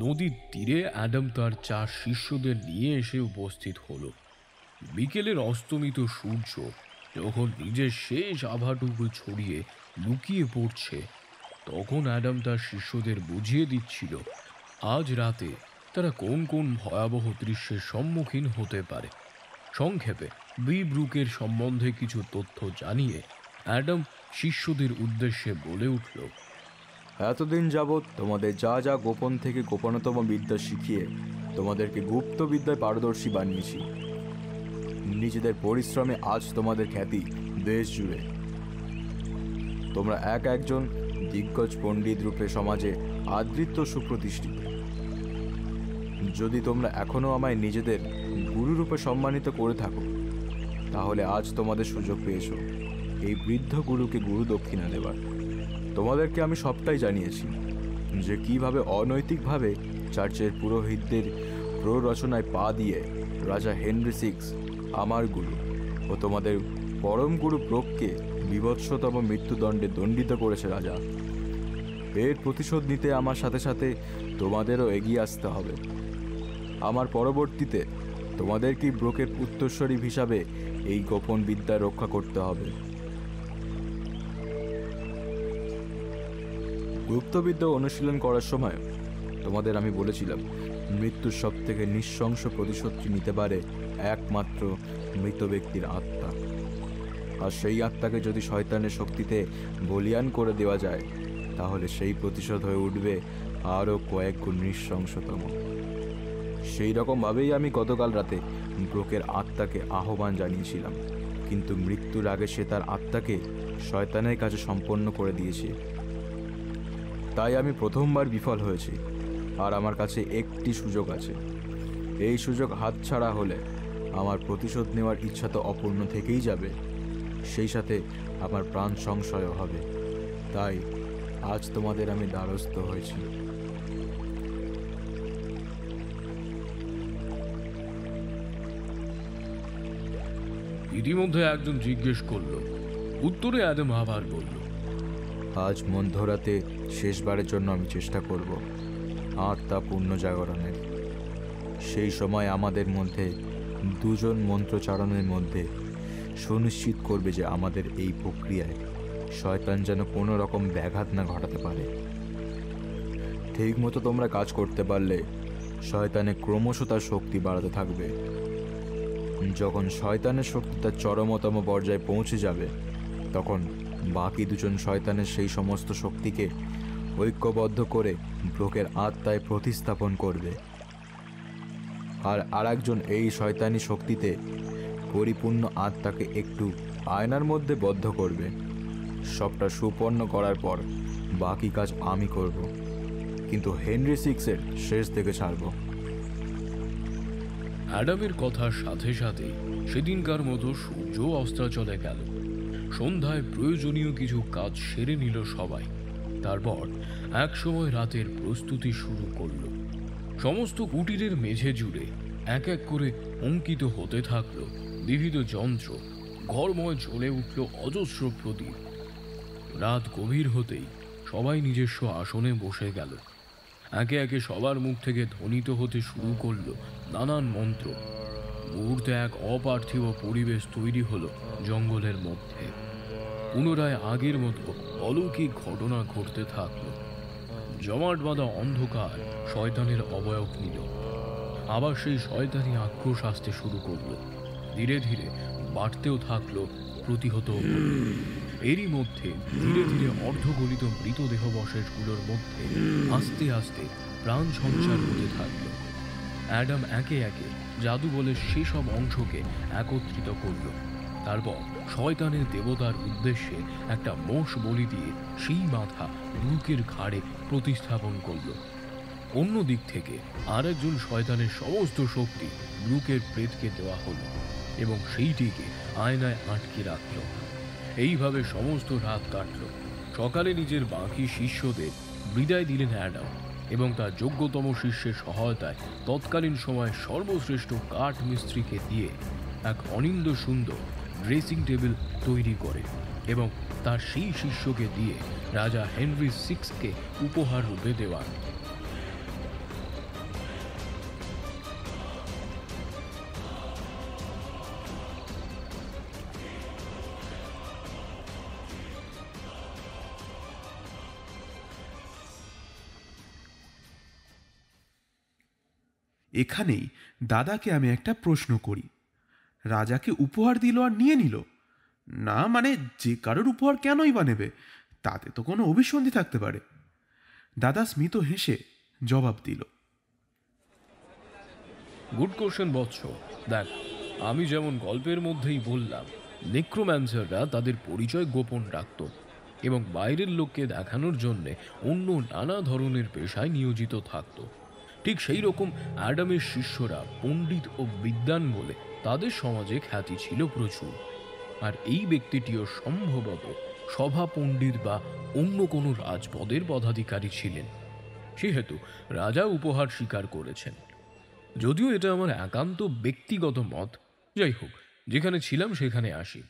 নদীর তীরে অ্যাডাম তার 4 শিষ্যদের নিয়ে এসে উপস্থিত হলো। বিকেলের অস্তমিত সূর্য যখন নিজের শেষ আভাটুকু ছড়িয়ে লুকিয়ে পড়ছে, তখন অ্যাডাম তার শিষ্যদের বুঝিয়ে দিচ্ছিল আজ রাতে তারা কোন কোন ভয়াবহ দৃশ্যের সম্মুখীন হতে পারে। সংক্ষেপে বি ব্রুকের সম্বন্ধে কিছু তথ্য জানিয়ে অ্যাডাম শিষ্যদের উদ্দেশ্যে বলে উঠল, এতদিন যাবৎ তোমাদের যা যা গোপন থেকে গোপনতম বিদ্যা শিখিয়ে তোমাদেরকে গুপ্ত বিদ্যায় পারদর্শী বানিয়েছি। নিজেদের পরিশ্রমে আজ তোমাদের খ্যাতি দেশ জুড়ে। তোমরা এক একজন দিগ্গজ পণ্ডিত রূপে সমাজে আদৃত্য সুপ্রতিষ্ঠিত। যদি তোমরা এখনো আমায় নিজেদের গুরুরূপে সম্মানিত করে থাকো, তাহলে আজ তোমাদের সুযোগ পেয়েছ এই বৃদ্ধ গুরুকে গুরু দক্ষিণা দেবার। তোমাদেরকে আমি সবটাই জানিয়েছি যে কিভাবে অনৈতিকভাবে চার্চের পুরোহিতদের প্ররোচনায় পা দিয়ে রাজা হেনরি 6 আমার গুরু ও তোমাদের পরম গুরু ব্রুককে বীভৎসতম মৃত্যুদণ্ডে দণ্ডিত করেছে রাজা। এর প্রতিশোধ নিতে আমার সাথে সাথে তোমাদেরও এগিয়ে আসতে হবে। আমার পরবর্তীতে তোমাদেরকেই ব্রুকের উত্তরসূরি হিসাবে এই গোপন বিদ্যা রক্ষা করতে হবে। গুপ্তবিদ্যা অনুশীলন করার সময় তোমাদের আমি বলেছিলাম মৃত্যুর সব থেকে নৃশংস প্রতিশোধটি নিতে পারে একমাত্র মৃত ব্যক্তির আত্মা। আর সেই আত্মাকে যদি শয়তানের শক্তিতে বলিয়ান করে দেওয়া যায়, তাহলে সেই প্রতিশোধ হয়ে উঠবে আরও কয়েক গুণ নৃশংসতম। সেই রকমভাবেই আমি গতকাল রাতে ব্রোকের আত্মাকে আহ্বান জানিয়েছিলাম, কিন্তু মৃত্যুর আগে সে তার আত্মাকে শয়তানের কাছে সম্পন্ন করে দিয়েছে। তাই আমি প্রথমবার বিফল হয়েছি, আর আমার কাছে একটি সুযোগ আছে। এই সুযোগ হাতছাড়া হলে আমার প্রতিশোধ নেওয়ার ইচ্ছা তো অপূর্ণ থেকেই যাবে, সেই সাথে আমার প্রাণ সংশয় হবে। তাই আজ তোমাদের আমি দ্বারস্থ হয়েছি। ইতিমধ্যে একজন জিজ্ঞেস করলো, উত্তরে অ্যাডাম আবার বলল, আজ মধ্যরাতে শেষবারের জন্য আমি চেষ্টা করব আত্মা পূর্ণ জাগরণের। সেই সময় আমাদের মধ্যে দুজন মন্ত্রচারণের মধ্যে সুনিশ্চিত করবে যে আমাদের এই প্রক্রিয়ায় শয়তান যেন কোনো রকম ব্যাঘাত না ঘটাতে পারে। ঠিক মতো তোমরা কাজ করতে পারলে শয়তানের ক্রমশ তার শক্তি বাড়াতে থাকবে। যখন শয়তানের শক্তি তার চরমতম পর্যায়ে পৌঁছে যাবে, তখন বাকি দুজন শয়তানের সেই সমস্ত শক্তিকে ঐক্যবদ্ধ করে ব্রোকের আত্মায় প্রতিস্থাপন করবে। আর আরেকজন এই শয়তানি শক্তিতে পরিপূর্ণ আত্মাকে একটু আয়নার মধ্যে বদ্ধ করবে। সবটা সুপন্ন করার পর বাকি কাজ আমি করব, কিন্তু হেনরি সিক্সের শেষ থেকে ছাড়ব। অ্যাডামের কথার সাথে সাথে সেদিনকার মতো সূর্য অস্তাচলে গেল। সন্ধ্যায় প্রয়োজনীয় কিছু কাজ সেরে নিল সবাই। তারপর একসময় রাতের প্রস্তুতি শুরু করল। সমস্ত কুটিরের মেঝে জুড়ে এক এক করে অঙ্কিত হতে থাকলো বিবিধ যন্ত্র। ঘরময় জ্বলে উঠল অজস্র প্রদীপ। রাত গভীর হতেই সবাই নিজস্ব আসনে বসে গেল। একে একে সবার মুখ থেকে ধ্বনিত হতে শুরু করলো নানান মন্ত্র। মুহূর্তে এক অপার্থিব পরিবেশ তৈরি হলো জঙ্গলের মধ্যে। পুনরায় আগের মতো অলৌকিক ঘটনা ঘটতে থাকলো। জমাট বাঁধা অন্ধকার শয়তানের অবয়ব নিল। আবার সেই শয়তানি আক্রোশ আসতে শুরু করলো। ধীরে ধীরে বাড়তেও থাকলো, প্রতিহত হলো। এরই মধ্যে ধীরে ধীরে অর্ধগলিত মৃতদেহবশেষগুলোর মধ্যে আস্তে আস্তে প্রাণ সঞ্চার হতে থাকলো। অ্যাডাম একে একে জাদু বলে সেসব অংশকে একত্রিত করল। তারপর শয়তানের দেবতার উদ্দেশ্যে একটা মোষ বলি দিয়ে সেই মাথা ব্রুকের ঘাড়ে প্রতিস্থাপন করল। অন্য দিক থেকে আরেকজন শয়তানের সমস্ত শক্তি ব্রুকের প্রেতকে দেওয়া হলো এবং সেইটিকে আয়নায় আটকে রাখল। এইভাবে সমস্ত রাত কাটল। সকালে নিজের বাকি শিষ্যদের বিদায় দিলেন অ্যাডাম এবং তার যোগ্যতম শিষ্যের সহায়তায় তৎকালীন সময়ে সর্বশ্রেষ্ঠ কাঠ মিস্ত্রিকে দিয়ে এক অনিন্দ সুন্দর ড্রেসিং টেবিল তৈরি করে এবং তার সেই শিষ্যকে দিয়ে রাজা হেনরি সিক্সকে উপহার রূপে দেওয়ান। এখানেই দাদাকে আমি একটা প্রশ্ন করি। রাজাকে উপহার দিল আর নিয়ে নিল? না মানে যে কারোর উপহার কেনই বা নেবে? তাতে তো কোনো অভিসন্ধি থাকতে পারে। দাদা স্মিত হেসে জবাব দিল, গুড কোশ্চেন বৎস। দেখ, আমি যেমন গল্পের মধ্যেই বললাম, নেক্রোম্যান্সাররা তাদের পরিচয় গোপন রাখত এবং বাইরের লোককে দেখানোর জন্যে অন্য নানা ধরনের পেশায় নিয়োজিত থাকত। ঠিক সেই রকম অ্যাডামের শিষ্যরা পণ্ডিত ও বিদ্বান বলে তাদের সমাজে খ্যাতি ছিল প্রচুর। আর এই ব্যক্তিটিও সম্ভবত সভা পণ্ডিত বা অন্য কোনো রাজপদের পদাধিকারী ছিলেন। সেহেতু রাজা উপহার স্বীকার করেছেন। যদিও এটা আমার একান্ত ব্যক্তিগত মত। যাই হোক, যেখানে ছিলাম সেখানে আসি।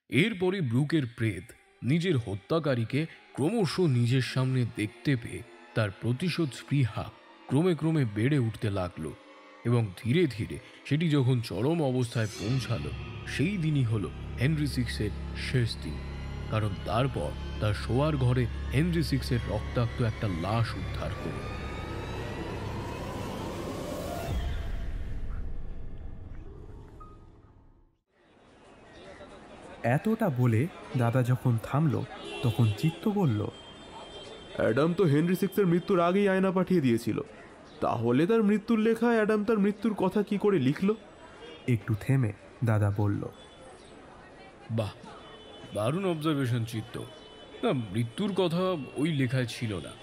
এরপরে ব্রুকের প্রেত নিজের হত্যাকারীকে ক্রমশ নিজের সামনে দেখতে পেয়ে তার প্রতিশোধ স্পৃহা ক্রমে ক্রমে বেড়ে উঠতে লাগলো এবং ধীরে ধীরে সেটি যখন চরম অবস্থায় পৌঁছালো, সেই দিনই হলো হেনরি সিক্সের শেষ দিন। কারণ তারপর তার শোয়ার ঘরে হেনরি সিক্সের রক্তাক্ত একটা লাশ উদ্ধার হলো। এতটা বলে দাদা যখন থামলো তখন চিত্ত বলল, অ্যাডাম তো হেনরি সিক্সের মৃত্যুর আগেই আয়না পাঠিয়ে দিয়েছিল, তাহলে তার মৃত্যুর লেখায় অ্যাডাম তার মৃত্যুর কথা কি করে লিখলো? একটু থেমে দাদা বলল, বাহ, দারুণ অবজারভেশন চিত্ত। না, মৃত্যুর কথা ওই লেখায় ছিল না।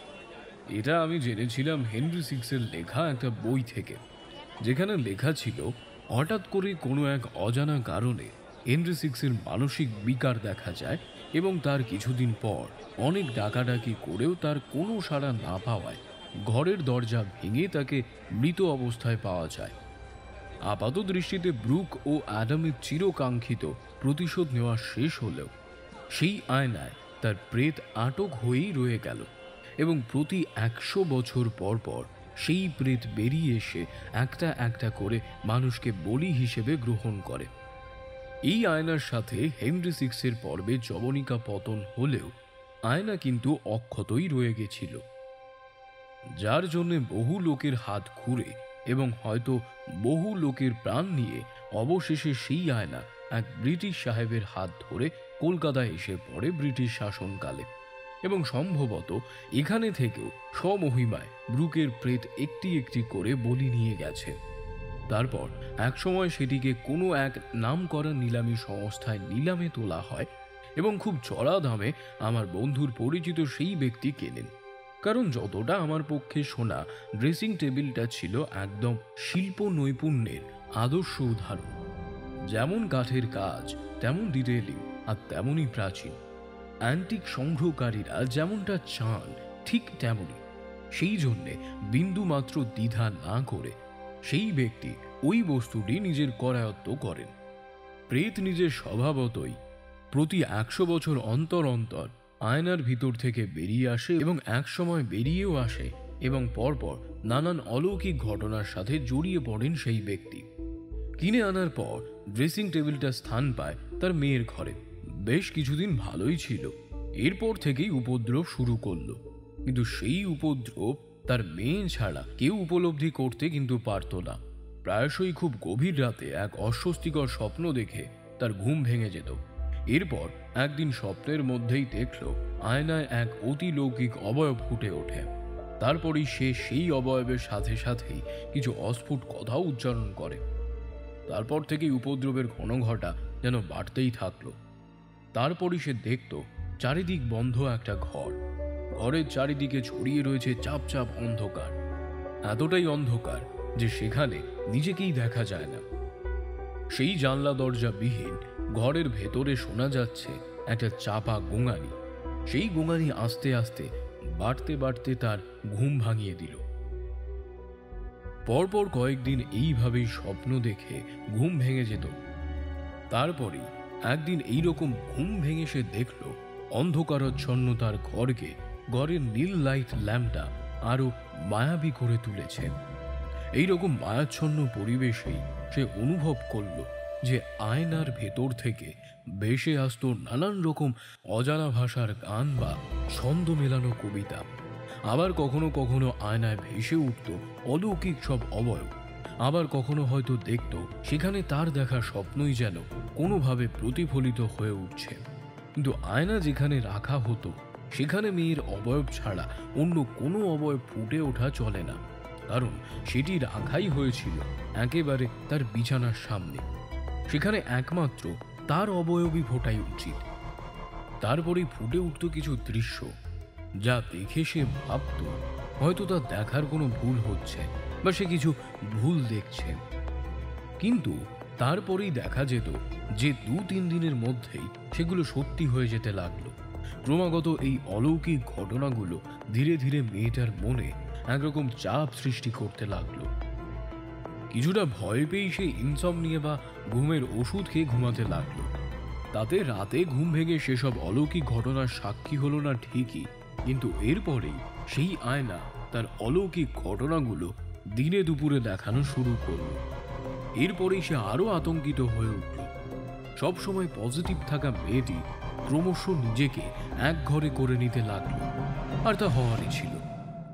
এটা আমি জেনেছিলাম হেনরি সিক্সের লেখা একটা বই থেকে, যেখানে লেখা ছিল হঠাৎ করে কোনো এক অজানা কারণে হেনরি সিক্সের মানসিক বিকার দেখা যায় এবং তার কিছুদিন পর অনেক ডাকাডাকি করেও তার কোনো সাড়া না পাওয়ায় ঘরের দরজা ভেঙে তাকে মৃত অবস্থায় পাওয়া যায়। আপাত দৃষ্টিতে ব্রুক ও অ্যাডামের চিরকাঙ্ক্ষিত প্রতিশোধ নেওয়া শেষ হলেও সেই আয়নায় তার প্রেত আটক হয়েই রয়ে গেল এবং প্রতি 100 বছর পর পর সেই প্রেত বেরিয়ে এসে একটা একটা করে মানুষকে বলি হিসেবে গ্রহণ করে। এই আয়নার সাথে হেনরি সিক্সের পর্বে যবনিকা পতন হলেও আয়না কিন্তু অক্ষতই রয়ে গেছিল, যার জন্য বহু লোকের হাত ঘুরে এবং হয়তো বহু লোকের প্রাণ নিয়ে অবশেষে সেই আয়না এক ব্রিটিশ সাহেবের হাত ধরে কলকাতায় এসে পড়ে ব্রিটিশ শাসনকালে এবং সম্ভবত এখানে থেকেও স্বমহিমায় ব্রুকের প্রেত একটি একটি করে বলি নিয়ে গেছে। তারপর একসময় সেটিকে কোনো এক নামকরা নিলামী সংস্থায় নিলামে তোলা হয় এবং খুব চড়া দামে আমার বন্ধুর পরিচিত সেই ব্যক্তি কেনেন। কারণ যতটা আমার পক্ষে শোনা, ড্রেসিং টেবিলটা ছিল একদম শিল্প নৈপুণ্যের আদর্শ উদাহরণ। যেমন কাঠের কাজ, তেমন ডিটেইলিং আর তেমনই প্রাচীন। অ্যান্টিক সংগ্রহকারীরা যেমনটা চান ঠিক তেমনই। সেই জন্যে বিন্দু মাত্র দ্বিধা না করে সেই ব্যক্তি ওই বস্তুটি নিজের করায়ত্ত করেন। প্রেত নিজের স্বভাবতই প্রতি 100 বছর অন্তর অন্তর আয়নার ভিতর থেকে বেরিয়ে আসে এবং একসময় বেরিয়েও আসে এবং পরপর নানান অলৌকিক ঘটনার সাথে জড়িয়ে পড়েন সেই ব্যক্তি। কিনে আনার পর ড্রেসিং টেবিলটা স্থান পায় তার মেয়ের ঘরে। বেশ কিছুদিন ভালোই ছিল, এরপর থেকেই উপদ্রব শুরু করলো। কিন্তু সেই উপদ্রব তার মেয়ে ছাড়া কেউ উপলব্ধি করতে কিন্তু পারত না। প্রায়শই খুব গভীর রাতে এক অস্বস্তিকর স্বপ্ন দেখে তার ঘুম ভেঙে যেত। এরপর একদিন স্বপ্নের মধ্যেই দেখল আয়নায় এক অতিলৌকিক অবয়ব ফুটে ওঠে। তারপরই সে সেই অবয়বের সাথে সাথেই কিছু অস্ফুট কথাও উচ্চারণ করে। তারপর থেকেই উপদ্রবের ঘনঘটা যেন বাড়তেই থাকলো। তারপরই সে দেখত চারিদিক বন্ধ একটা ঘর, ঘরের চারিদিকে ছড়িয়ে রয়েছে চাপ চাপ অন্ধকার, এতটাই অন্ধকার যে সেখানে নিজেকেই দেখা যায় না। সেই জানলা দরজা বিহীন ঘরের ভেতরে শোনা যাচ্ছে একটা চাপা গোঙানি। সেই গোঙানি আস্তে আস্তে বাড়তে বাড়তে তার ঘুম ভাঙিয়ে দিল। পরপর কয়েকদিন এইভাবেই স্বপ্ন দেখে ঘুম ভেঙে যেত। তারপরেই একদিন এইরকম ঘুম ভেঙে সে দেখল অন্ধকারাচ্ছন্ন তার ঘরকে ঘরের নীল লাইট ল্যাম্পটা আরো মায়াবী করে তুলেছে। এইরকম মায়াচ্ছন্ন পরিবেশেই সে অনুভব করল যে আয়নার ভেতর থেকে ভেসে আসতো নানান রকম অজানা ভাষার গান বা ছন্দ মেলানো কবিতা। আবার কখনো কখনো আয়নায় ভেসে উঠত অলৌকিক সব অবয়ব। আবার কখনো হয়তো দেখত সেখানে তার দেখা স্বপ্নই যেন কোনোভাবে প্রতিফলিত হয়ে উঠছে। কিন্তু আয়না যেখানে রাখা হতো সেখানে মেয়ের অবয়ব ছাড়া অন্য কোনো অবয়ব ফুটে ওঠা চলে না, কারণ সেটি রাখাই হয়েছিল একেবারে তার বিছানার সামনে। সেখানে একমাত্র তার অবয়বই ফোটাই উচিত। তারপরেই ফুটে উঠত কিছু দৃশ্য, যা দেখে সে ভাবত হয়তো তার দেখার কোনো ভুল হচ্ছে বা সে কিছু ভুল দেখছে। কিন্তু তারপরেই দেখা যেত যে 2-3 দিনের মধ্যেই সেগুলো সত্যি হয়ে যেতে লাগলো। ক্রমাগত এই অলৌকিক ঘটনাগুলো ধীরে ধীরে মেয়েটার মনে একরকম চাপ সৃষ্টি করতে লাগলো। কিছুটা ভয় পেয়েই সে ইনসমনিয়া বা ঘুমের ওষুধ খেয়ে ঘুমাতে লাগলো। তাতে রাতে ঘুম ভেঙে সেসব অলৌকিক ঘটনার সাক্ষী হলো না ঠিকই, কিন্তু এরপরেই সেই আয়না তার অলৌকিক ঘটনাগুলো দিনে দুপুরে দেখানো শুরু করলো। এরপরেই সে আরো আতঙ্কিত হয়ে উঠল। সবসময় পজিটিভ থাকা মেয়েটি ক্রমশ নিজেকে এক ঘরে করে নিতে লাগলো। আর তা হওয়ারই ছিল,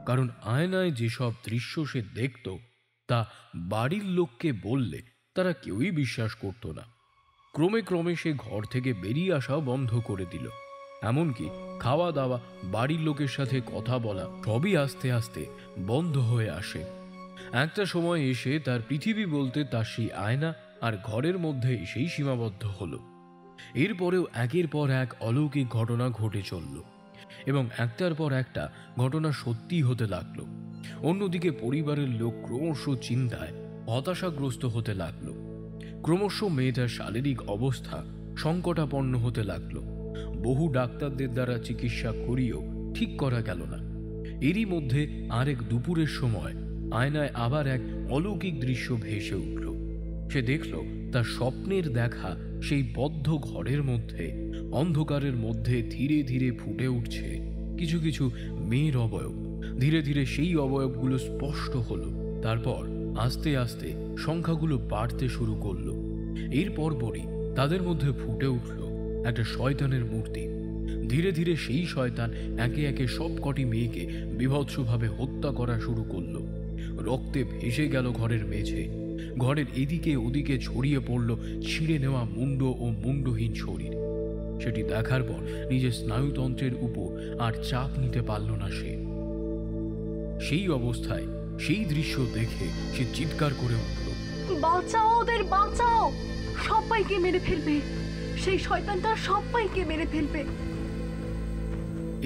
কারণ আয়নায় যেসব দৃশ্য সে দেখত তা বাড়ির লোককে বললে তারা কেউই বিশ্বাস করত না। ক্রমে ক্রমে সে ঘর থেকে বেরিয়ে আসা বন্ধ করে দিল। এমনকি খাওয়া দাওয়া, বাড়ির লোকের সাথে কথা বলা সবই আস্তে আস্তে বন্ধ হয়ে আসে। একটা সময় এসে তার পৃথিবী বলতে তার সেই আয়না আর ঘরের মধ্যে সেই সীমাবদ্ধ হলো। এরপরেও একের পর এক অলৌকিক ঘটনা ঘটে চলল এবং একটার পর একটা ঘটনা সত্যি হতে লাগলো। অন্যদিকে পরিবারের লোক ক্রমশ চিন্তায় হতাশাগ্রস্ত হতে লাগলো। ক্রমশ মেয়েটার শারীরিক অবস্থা সংকটাপন্ন হতে লাগলো। বহু ডাক্তারদের দ্বারা চিকিৎসা করিয়েও ঠিক করা গেল না। এরই মধ্যে আরেক দুপুরের সময় আয়নায় আবার এক অলৌকিক দৃশ্য ভেসে উঠল। সে দেখল তার স্বপ্নের দেখা সেই বদ্ধ ঘরের মধ্যে অন্ধকারের মধ্যে ধীরে ধীরে ফুটে উঠছে কিছু কিছু মেয়ের অবয়ব। ধীরে ধীরে সেই অবয়বগুলো স্পষ্ট হলো। তারপর আস্তে আস্তে সংখ্যাগুলো বাড়তে শুরু করলো। এর পরপরই তাদের মধ্যে ফুটে উঠল একটা শয়তানের মূর্তি। ধীরে ধীরে সেই শয়তান একে একে সবকটি মেয়েকে বীভৎসভাবে হত্যা করা শুরু করলো। রক্তে ভেসে গেল ঘরের মেঝে। ঘরের এদিকে ওদিকে ছড়িয়ে পড়ল ছিঁড়ে নেওয়া মুন্ড ও মুন্ডহীন শরীর। সেটি দেখার পর নিজের স্নায়ুতন্ত্রের উপর আর চাপ নিতে পারল না সে। সেই অবস্থায় সেই দৃশ্য দেখে সে চিৎকার করে উঠল, বাঁচাও, ওদের বাঁচাও, সবাইকে মেরে ফেলবে, সেই শয়তানটা সবাইকে মেরে ফেলবে।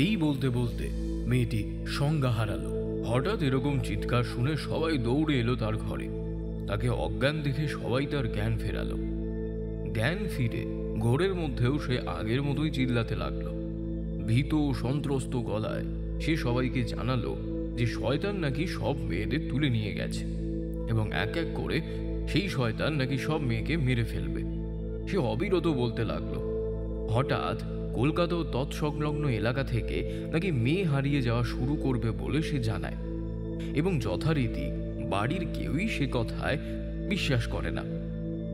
এই বলতে বলতে মেয়েটি সংজ্ঞা হারালো। হঠাৎ এরকম চিৎকার শুনে সবাই দৌড়ে এলো তার ঘরে। তাকে অজ্ঞান দেখে সবাই তার জ্ঞান ফেরালো। জ্ঞান ফিরে ঘোরের মধ্যেও সে আগের মতোই চিল্লাতে লাগলো। ভীত ও সন্ত্রস্ত গলায় সে সবাইকে জানালো যে শয়তান নাকি সব মেয়েদের তুলে নিয়ে গেছে এবং এক এক করে সেই শয়তান নাকি সব মেয়েকে মেরে ফেলবে। সে অবিরত বলতে লাগলো। হঠাৎ কলকাতা ও তৎসংলগ্ন এলাকা থেকে নাকি মেয়ে হারিয়ে যাওয়া শুরু করবে বলে সে জানায় এবং যথারীতি বাড়ির কেউই সে কথায় বিশ্বাস করে না।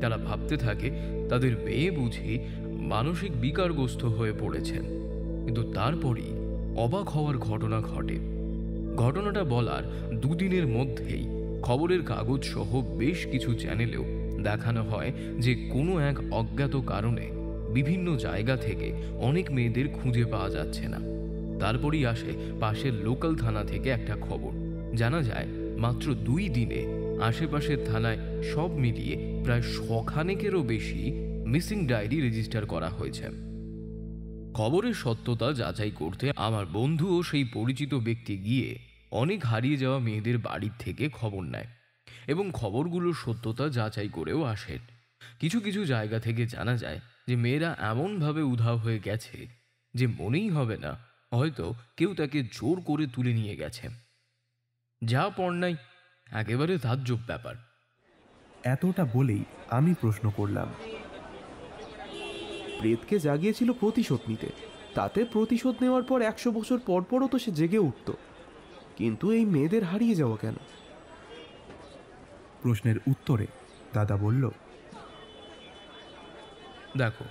তারা ভাবতে থাকে তাদের মেয়ে বুঝি মানসিক বিকারগ্রস্ত হয়ে পড়েছেন। কিন্তু তারপরই অবাক হওয়ার ঘটনা ঘটে। ঘটনাটা বলার দুদিনের মধ্যেই খবরের কাগজ সহ বেশ কিছু চ্যানেলেও দেখানো হয় যে কোনো এক অজ্ঞাত কারণে বিভিন্ন জায়গা থেকে অনেক মেয়েদের খুঁজে পাওয়া যাচ্ছে না। তারপরই আসে পাশের লোকাল থানা থেকে একটা খবর। জানা যায় মাত্র 2 দিনে আশেপাশের থানায় সব মিলিয়ে প্রায় 100খানেকেরও বেশি মিসিং ডায়েরি রেজিস্টার করা হয়েছে। খবরের সত্যতা যাচাই করতে আমার বন্ধু ও সেই পরিচিত ব্যক্তি গিয়ে অনেক হারিয়ে যাওয়া মেয়েদের বাড়ির থেকে খবর নেয় এবং খবরগুলোর সত্যতা যাচাই করেও আসেন। কিছু কিছু জায়গা থেকে জানা যায় যে মেয়েরা এমনভাবে উধাও হয়ে গেছে যে মনেই হবে না হয়তো কেউ তাকে জোর করে তুলে নিয়ে গেছে। যা পড়নাই একেবারে তাজ্জব ব্যাপার। এতটা বলেই আমি প্রশ্ন করলাম, প্রেতকে জাগিয়েছিল প্রতিশোধ নিতে, তাতে প্রতিশোধ নেওয়ার পর 100 বছর পর পরও তো সে জেগে উঠত, কিন্তু এই মেয়েদের হারিয়ে যাওয়া কেন? প্রশ্নের উত্তরে দাদা বলল, দেখো,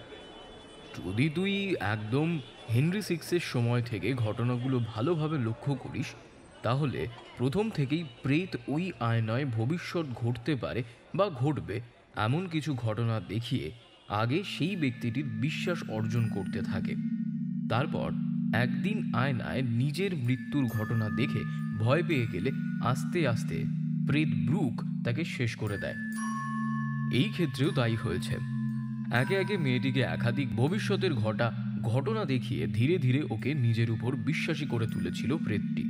যদি তুই একদম হেনরি সিক্সের সময় থেকে ঘটনাগুলো ভালোভাবে লক্ষ্য করিস তাহলে প্রথম থেকেই প্রেত ওই আয়নায় ভবিষ্যৎ ঘটতে পারে বা ঘটবে এমন কিছু ঘটনা দেখিয়ে আগে সেই ব্যক্তিটির বিশ্বাস অর্জন করতে থাকে। তারপর একদিন আয়নায় নিজের মৃত্যুর ঘটনা দেখে ভয় পেয়ে গেলে আস্তে আস্তে প্রেত ব্রুক তাকে শেষ করে দেয়। এই ক্ষেত্রেও তাই হয়েছে। একে একে মেয়েটিকে একাধিক ভবিষ্যতের ঘটনা দেখিয়ে ধীরে ধীরে ওকে নিজের উপর বিশ্বাসী করে তুলেছিল প্রেতটি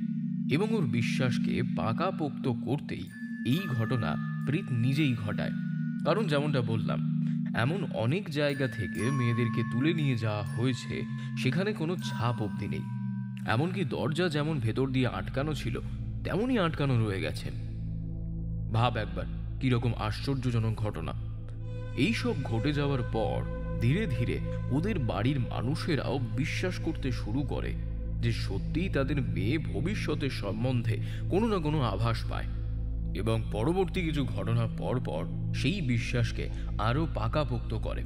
এবং ওর বিশ্বাসকে পাকাপোক্ত করতেই এই ঘটনা প্রেত নিজেই ঘটায়। কারণ যেমনটা বললাম, এমন অনেক জায়গা থেকে মেয়েদেরকে তুলে নিয়ে যাওয়া হয়েছে সেখানে কোনো ছাপ অবধি নেই। এমনকি দরজা যেমন ভেতর দিয়ে আটকানো ছিল তেমনই আটকানো রয়ে গেছে। ভাব একবার কিরকম আশ্চর্যজনক ঘটনা। এইসব ঘটে যাওয়ার পর ধীরে ধীরে ওদের বাড়ির মানুষেরাও বিশ্বাস করতে শুরু করে যে সত্যিই তাদের মেয়ে ভবিষ্যতের সম্বন্ধে কোনো না কোনো আভাস পায় এবং পরবর্তী কিছু ঘটনা পর পর সেই বিশ্বাসকে আরও পাকাপোক্ত করে।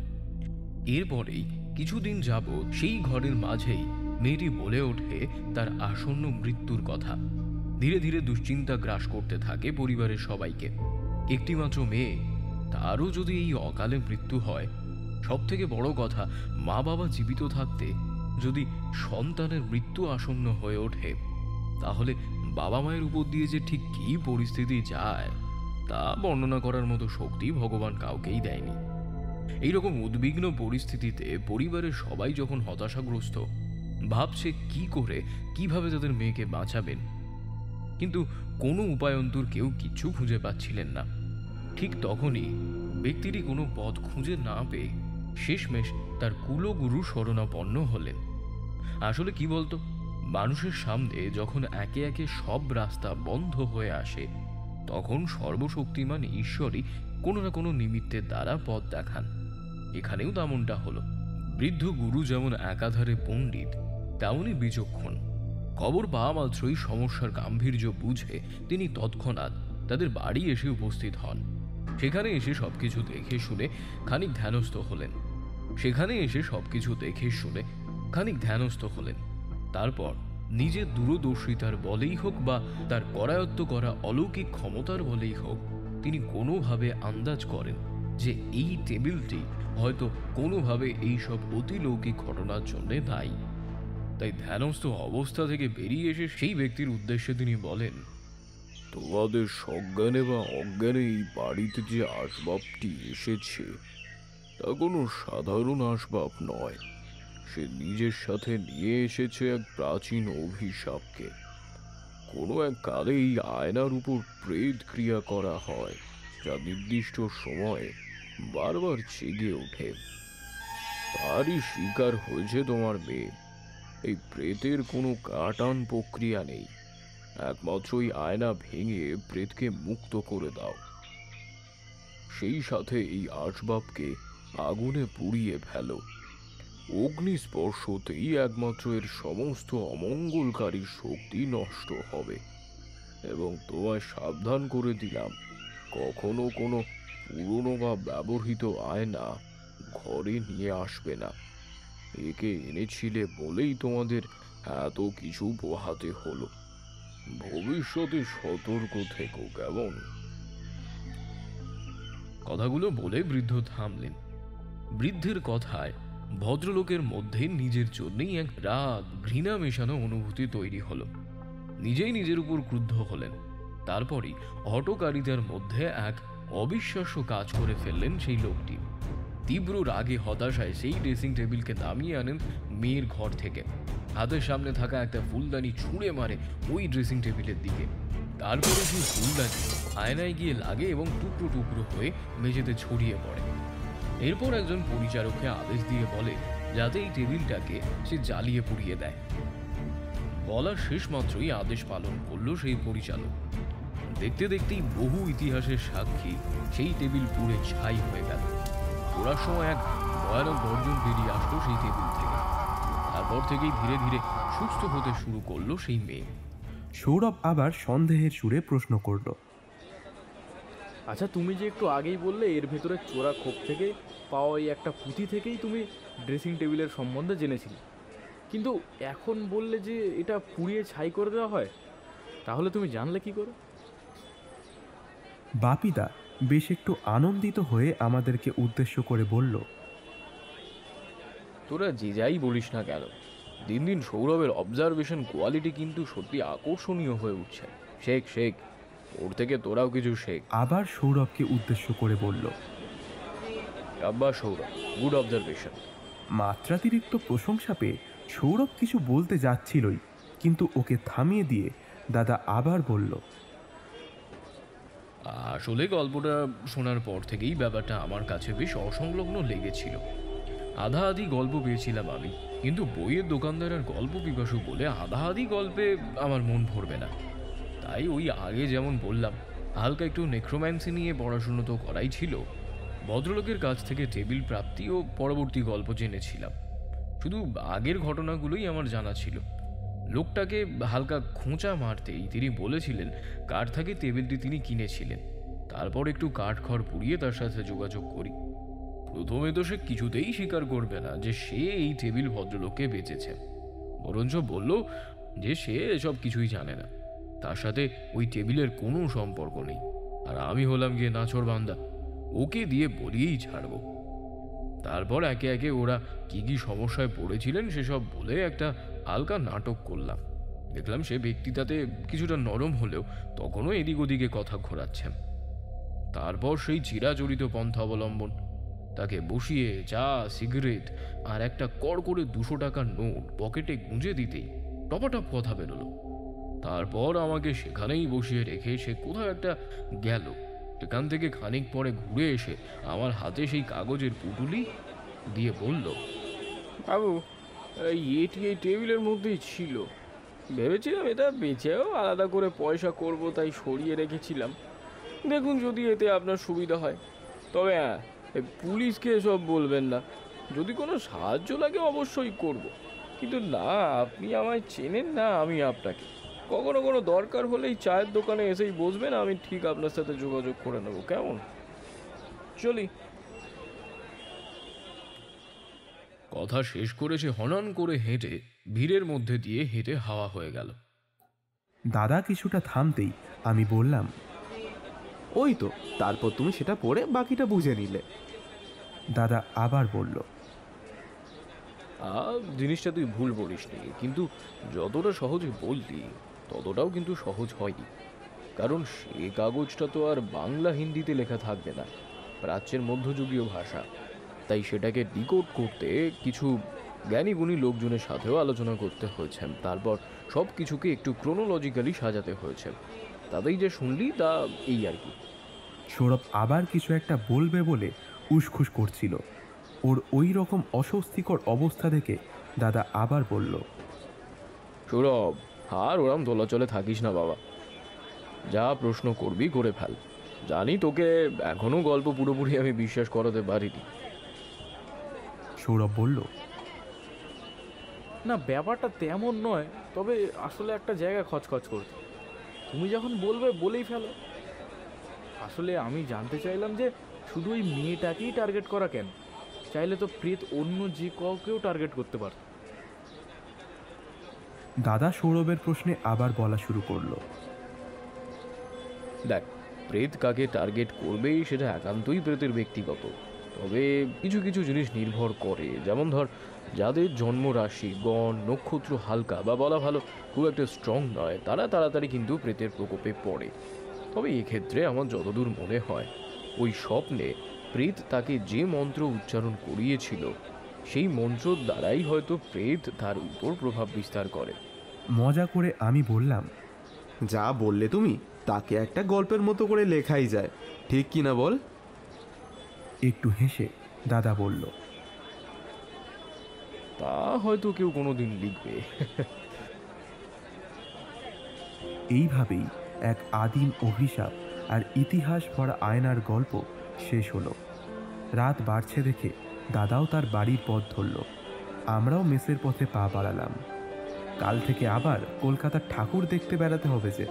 এরপরেই কিছুদিন যাবৎ সেই ঘরের মাঝেই মেয়েটি বলে ওঠে তার আসন্ন মৃত্যুর কথা। ধীরে ধীরে দুশ্চিন্তা গ্রাস করতে থাকে পরিবারের সবাইকে। একটিমাত্র মেয়ে, তারও যদি এই অকালে মৃত্যু হয় সব থেকে বড় কথা, মা বাবা জীবিত থাকতে যদি সন্তানের মৃত্যু আসন্ন হয়ে ওঠে, তাহলে বাবা মায়ের উপর দিয়ে যে ঠিক কী পরিস্থিতি যায় তা বর্ণনা করার মতো শক্তি ভগবান কাউকেই দেয়নি। এইরকম উদ্বিগ্ন পরিস্থিতিতে পরিবারের সবাই যখন হতাশাগ্রস্ত, ভাবছে কি করে কিভাবে তাদের মেয়েকে বাঁচাবেন, কিন্তু কোনো উপায়ন্তর কেউ কিচ্ছু খুঁজে পাচ্ছিলেন না। ঠিক তখনই ব্যক্তিটি কোনো পথ খুঁজে না পেয়ে শেষমেশ তার কুলগুরু শরণাপন্ন হলেন। আসলে কি বলতো, মানুষের সামনে যখন একে একে সব রাস্তা বন্ধ হয়ে আসে, তখন সর্বশক্তিমান ঈশ্বরই কোনো না কোনো নিমিত্তের দ্বারা পথ দেখান। এখানেও তেমনটা হলো। বৃদ্ধ গুরু যেমন একাধারে পণ্ডিত, তেমনই বিচক্ষণ। খবর পাওয়া মাত্রই সমস্যার গাম্ভীর্য বুঝে তিনি তৎক্ষণাৎ তাদের বাড়ি এসে উপস্থিত হন। সেখানে এসে সবকিছু দেখে শুনে খানিক ধ্যানস্থ হলেন। তারপর নিজের দূরদর্শিতার বলেই হোক বা তার করায়ত্ত করা অলৌকিক ক্ষমতার বলেই হোক, তিনি কোনোভাবে আন্দাজ করেন যে এই টেবিলটি হয়তো কোনোভাবে এইসব অতিলৌকিক ঘটনার জন্য দায়ী। তাই ধ্যানস্থ অবস্থা থেকে বেরিয়ে এসে সেই ব্যক্তির উদ্দেশ্যে তিনি বলেন, তোমাদের সজ্ঞানে বা অজ্ঞানে এই বাড়িতে যে আসবাবটি এসেছে তা কোনো সাধারণ আসবাব নয়। সে নিজের সাথে নিয়ে এসেছে এক প্রাচীন অভিশাপকে। কোনো এক কালে এই আয়নার উপর প্রেত ক্রিয়া করা হয়, যা নির্দিষ্ট সময়ে বারবার জেগে ওঠে। তারই শিকার হয়েছে তোমার মেয়ে। এই প্রেতের কোনো কাটান প্রক্রিয়া নেই, একমাত্র এই আয়না ভেঙে প্রেতকে মুক্ত করে দাও। সেই সাথে এই আসবাবকে আগুনে পুড়িয়ে ফেলো। অগ্নিস্পর্শতেই একমাত্র এর সমস্ত অমঙ্গলকারী শক্তি নষ্ট হবে। এবং তোমায় সাবধান করে দিলাম, কখনো কোনো পুরনো বা ব্যবহৃত আয়না ঘরে নিয়ে আসবে না। একে এনেছিলে বলেই তোমাদের এত কিছু পোহাতে হলো। ভবিষ্যতে সতর্ক থেকো, কেমন? কথাগুলো বলে বৃদ্ধ থামলেন। বৃদ্ধের কথায় ভদ্রলোকের মধ্যে নিজের জন্যই এক রাগ ঘৃণা মেশানো অনুভূতি তৈরি হলো। নিজেই নিজের উপর ক্রুদ্ধ হলেন। তারপরই হঠকারিতার মধ্যে এক অবিশ্বাস্য কাজ করে ফেললেন সেই লোকটি। তীব্র রাগে হতাশায় সেই ড্রেসিং টেবিলকে নামিয়ে আনেন মেয়ের ঘর থেকে। হাতের সামনে থাকা একটা ফুলদানি ছুঁড়ে মারে ওই ড্রেসিং টেবিলের দিকে। তারপরে সেই ফুলদানি আয়নায় গিয়ে লাগে এবং টুকরো টুকরো হয়ে মেঝেতে ছড়িয়ে পড়ে। এরপর একজন পরিচারককে আদেশ দিয়ে বলে যাতে এই টেবিলটাকে সে জ্বালিয়ে পুড়িয়ে দেয়। বলার শেষ মাত্রই আদেশ পালন করলো সেই পরিচালক। দেখতে দেখতেই বহু ইতিহাসের সাক্ষী সেই টেবিল পুড়ে ছাই হয়ে গেল। পোড়ার সময় এক ভয়ানক গর্জন বেরিয়ে আসলো সেই টেবিল থেকে। তারপর থেকেই ধীরে ধীরে সুস্থ হতে শুরু করলো সেই মেয়ে। সৌরভ আবার সন্দেহের সুরে প্রশ্ন করল, আচ্ছা, তুমি যে একটু আগেই বললে এর ভেতরে চোরা খোপ থেকে পাওয়া এই একটা পুঁথি থেকেই তুমি ড্রেসিং টেবিলের সম্বন্ধে জেনেছিলে, কিন্তু এখন বললে যে এটা পুড়িয়ে ছাই করে দেওয়া হয়, তাহলে তুমি জানলে কি করে? বাপিদা বেশ একটু আনন্দিত হয়ে আমাদেরকে উদ্দেশ্য করে বলল, তোরা যে যাই বলিস না কেন, দিন দিন সৌরভের অবজারভেশন কোয়ালিটি কিন্তু সত্যি আকর্ষণীয় হয়ে উঠছে। শেখ শেখ, ওর থেকে তোরাও কিছু শেখ। আবার সৌরভকে উদ্দেশ্য করে বলল, আব্বা সৌরভ, গুড অবজারভেশন। মাত্রাতিরিক্ত প্রশংসা পেয়ে সৌরভ কিছু বলতে যাচ্ছিলই, কিন্তু ওকে থামিয়ে দিয়ে দাদা আবার বলল, আসলে গল্পটা শোনার পর থেকেই ব্যাপারটা আমার কাছে বেশ অসংলগ্ন লেগেছিল। আধা আধি গল্প পেয়েছিলাম আমি, কিন্তু বইয়ের দোকানদার আর গল্প পিপাসু বলে আধা আধি গল্পে আমার মন ভরবে না। তাই ওই আগে যেমন বললাম, হালকা একটু নেক্রোম্যান্সি নিয়ে পড়াশুনো তো করাই ছিল। ভদ্রলোকের কাছ থেকে টেবিল প্রাপ্তি ও পরবর্তী গল্প জেনেছিলাম। শুধু আগের ঘটনাগুলোই আমার জানা ছিল। লোকটাকে হালকা খোঁচা মারতেই তিনি বলেছিলেন কার থেকে টেবিলটি তিনি কিনেছিলেন। তারপর একটু কাঠখড় পুড়িয়ে তার সাথে যোগাযোগ করি। প্রথমে তো সে কিছুতেই স্বীকার করবে না যে সে এই টেবিল ভদ্রলোককে বেচেছে, বরঞ্চ বলল যে সে এসব কিছুই জানে না, তার সাথে ওই টেবিলের কোনো সম্পর্ক নেই। আর আমি হলাম গিয়ে নাছোড়বান্দা, ওকে দিয়ে বলিয়েই ছাড়ব। তারপর একে একে ওরা কি কি সমস্যায় পড়েছিলেন সেসব বলে একটা হালকা নাটক করলাম। দেখলাম সে ব্যক্তি তাতে কিছুটা নরম হলেও তখনও এদিক ওদিকে কথা ঘোরাচ্ছেন। তারপর সেই চিরাচরিত পন্থা অবলম্বন, তাকে বসিয়ে চা, সিগারেট আর একটা কড় করে 200 টাকার নোট পকেটে গুঁজে দিতেই টপাটপ কথা বেরোলো। তারপর আমাকে সেখানেই বসিয়ে রেখে সে কোথাও একটা গেল। সেখান থেকে খানিক পরে ঘুরে এসে আমার হাতে সেই কাগজের পুটুলি দিয়ে বলল, বাবু এটি এই টেবিলের মধ্যেই ছিল, ভেবেছিলাম এটা বেচেও আলাদা করে পয়সা করব, তাই সরিয়ে রেখেছিলাম। দেখুন যদি এতে আপনার সুবিধা হয়। তবে হ্যাঁ, পুলিশকে এসব বলবেন না। যদি কোনো সাহায্য লাগে অবশ্যই করব, কিন্তু না আপনি আমায় চেনেন না আমি আপনাকে। কখনো কোনো দরকার হলেই চায়ের দোকানে এসেই বসবেন, আমি ঠিক আপনার সাথে যোগাযোগ করে নেব। কেমন? চলি। কথা শেষ করে সে হনন করে হেঁটে ভিড়ের মধ্যে দিয়ে হেঁটে হাওয়া হয়ে গেল। দাদা কিছুটা থামতেই আমি বললাম, ওই তো, তারপর তুমি সেটা পড়ে বাকিটা বুঝে নিলে। দাদা আবার বলল, জিনিসটা তুই ভুল বলিসনি, কিন্তু যতটা সহজে বললি ততটাও কিন্তু সহজ হয়নি। কারণ সে কাগজটা তো আর বাংলা হিন্দিতে লেখা থাকবে না, প্রাচ্যের মধ্যযুগীয় ভাষা। তাই সেটাকে ডিকোড করতে কিছু জ্ঞানী গুণী লোকজনের সাথেও আলোচনা করতে হয়েছে। তারপর সব কিছুকে একটু ক্রোনোলজিক্যালি সাজাতে হয়েছে। তাতেই যে শুনলি তা এই আর কি। সৌরভ আবার কিছু একটা বলবে বলে উসখুস করছিল। ওর ওই রকম অস্বস্তিকর অবস্থা দেখে দাদা আবার বলল, সৌরভ, আর ওরম দোলাচলে থাকিস না বাবা, যা প্রশ্ন করবি করে ফেল। জানি তোকে এখনো গল্প পুরোপুরি আমি বিশ্বাস করাতে পারিনি। সৌরভ বলল, না ব্যাপারটা তেমন নয়, তবে আসলে একটা জায়গা খচখচ করছে। তুমি যখন বলবে বলেই ফেলো। আসলে আমি জানতে চাইলাম যে শুধু ওই মেয়েটাকেই টার্গেট করা কেন? চাইলে তো প্রেত অন্য যে কাউকেও টার্গেট করতে পারত। দাদা সৌরভের প্রশ্নে আবার বলা শুরু করলো, দেখ, প্রেত কাকে টার্গেট করবেই সেটা একান্তই প্রেতের ব্যক্তিগত। তবে কিছু কিছু জিনিস নির্ভর করে, যেমন ধর যাদের জন্ম রাশি, গণ, নক্ষত্র হালকা বা বলা ভালো খুব একটা স্ট্রং নয়, তারা তাড়াতাড়ি কিন্তু প্রেতের প্রকোপে পড়ে। তবে এক্ষেত্রে আমার যতদূর মনে হয় ওই স্বপ্নে প্রেত তাকে যে মন্ত্র উচ্চারণ করিয়েছিল সেই মন্ত্রর দ্বারাই হয়তো প্রেত তার উপর প্রভাব বিস্তার করে। মজা করে আমি বললাম, যা বললে তুমি, তাকে একটা গল্পের মতো করে লেখাই যায়, ঠিক কি না বল? একটু হেসে দাদা বলল, তা হয়তো কেউ কোনোদিন লিখবে। এইভাবেই এক আদিম অভিশাপ আর ইতিহাস ভরা আয়নার গল্প শেষ হলো। রাত বাড়ছে দেখে দাদাও তার বাড়ির পথ ধরল। আমরাও মেসের পথে পা বাড়ালাম। কাল থেকে আবার কলকাতার ঠাকুর দেখতে বেড়াতে হবে যে।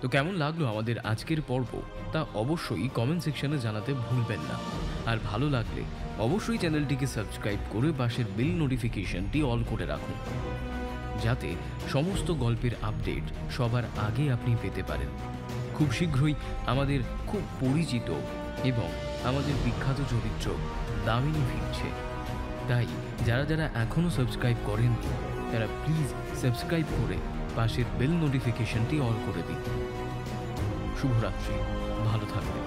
তো কেমন লাগলো আমাদের আজকের পর্ব তা অবশ্যই কমেন্ট সেকশনে জানাতে ভুলবেন না। আর ভালো লাগলে অবশ্যই চ্যানেলটিকে সাবস্ক্রাইব করে পাশের বেল নোটিফিকেশনটি অল করে রাখুন, যাতে সমস্ত গল্পের আপডেট সবার আগে আপনি পেতে পারেন। খুব শীঘ্রই আমাদের খুব পরিচিত এবং আমাদের বিখ্যাত চরিত্র দামিনী ফিরছে। তাই যারা যারা এখনও সাবস্ক্রাইব করেননি তারা প্লিজ সাবস্ক্রাইব করে পাশের বেল নোটিফিকেশনটি অল করে দিন। শুভরাত্রি, ভালো থাকবেন।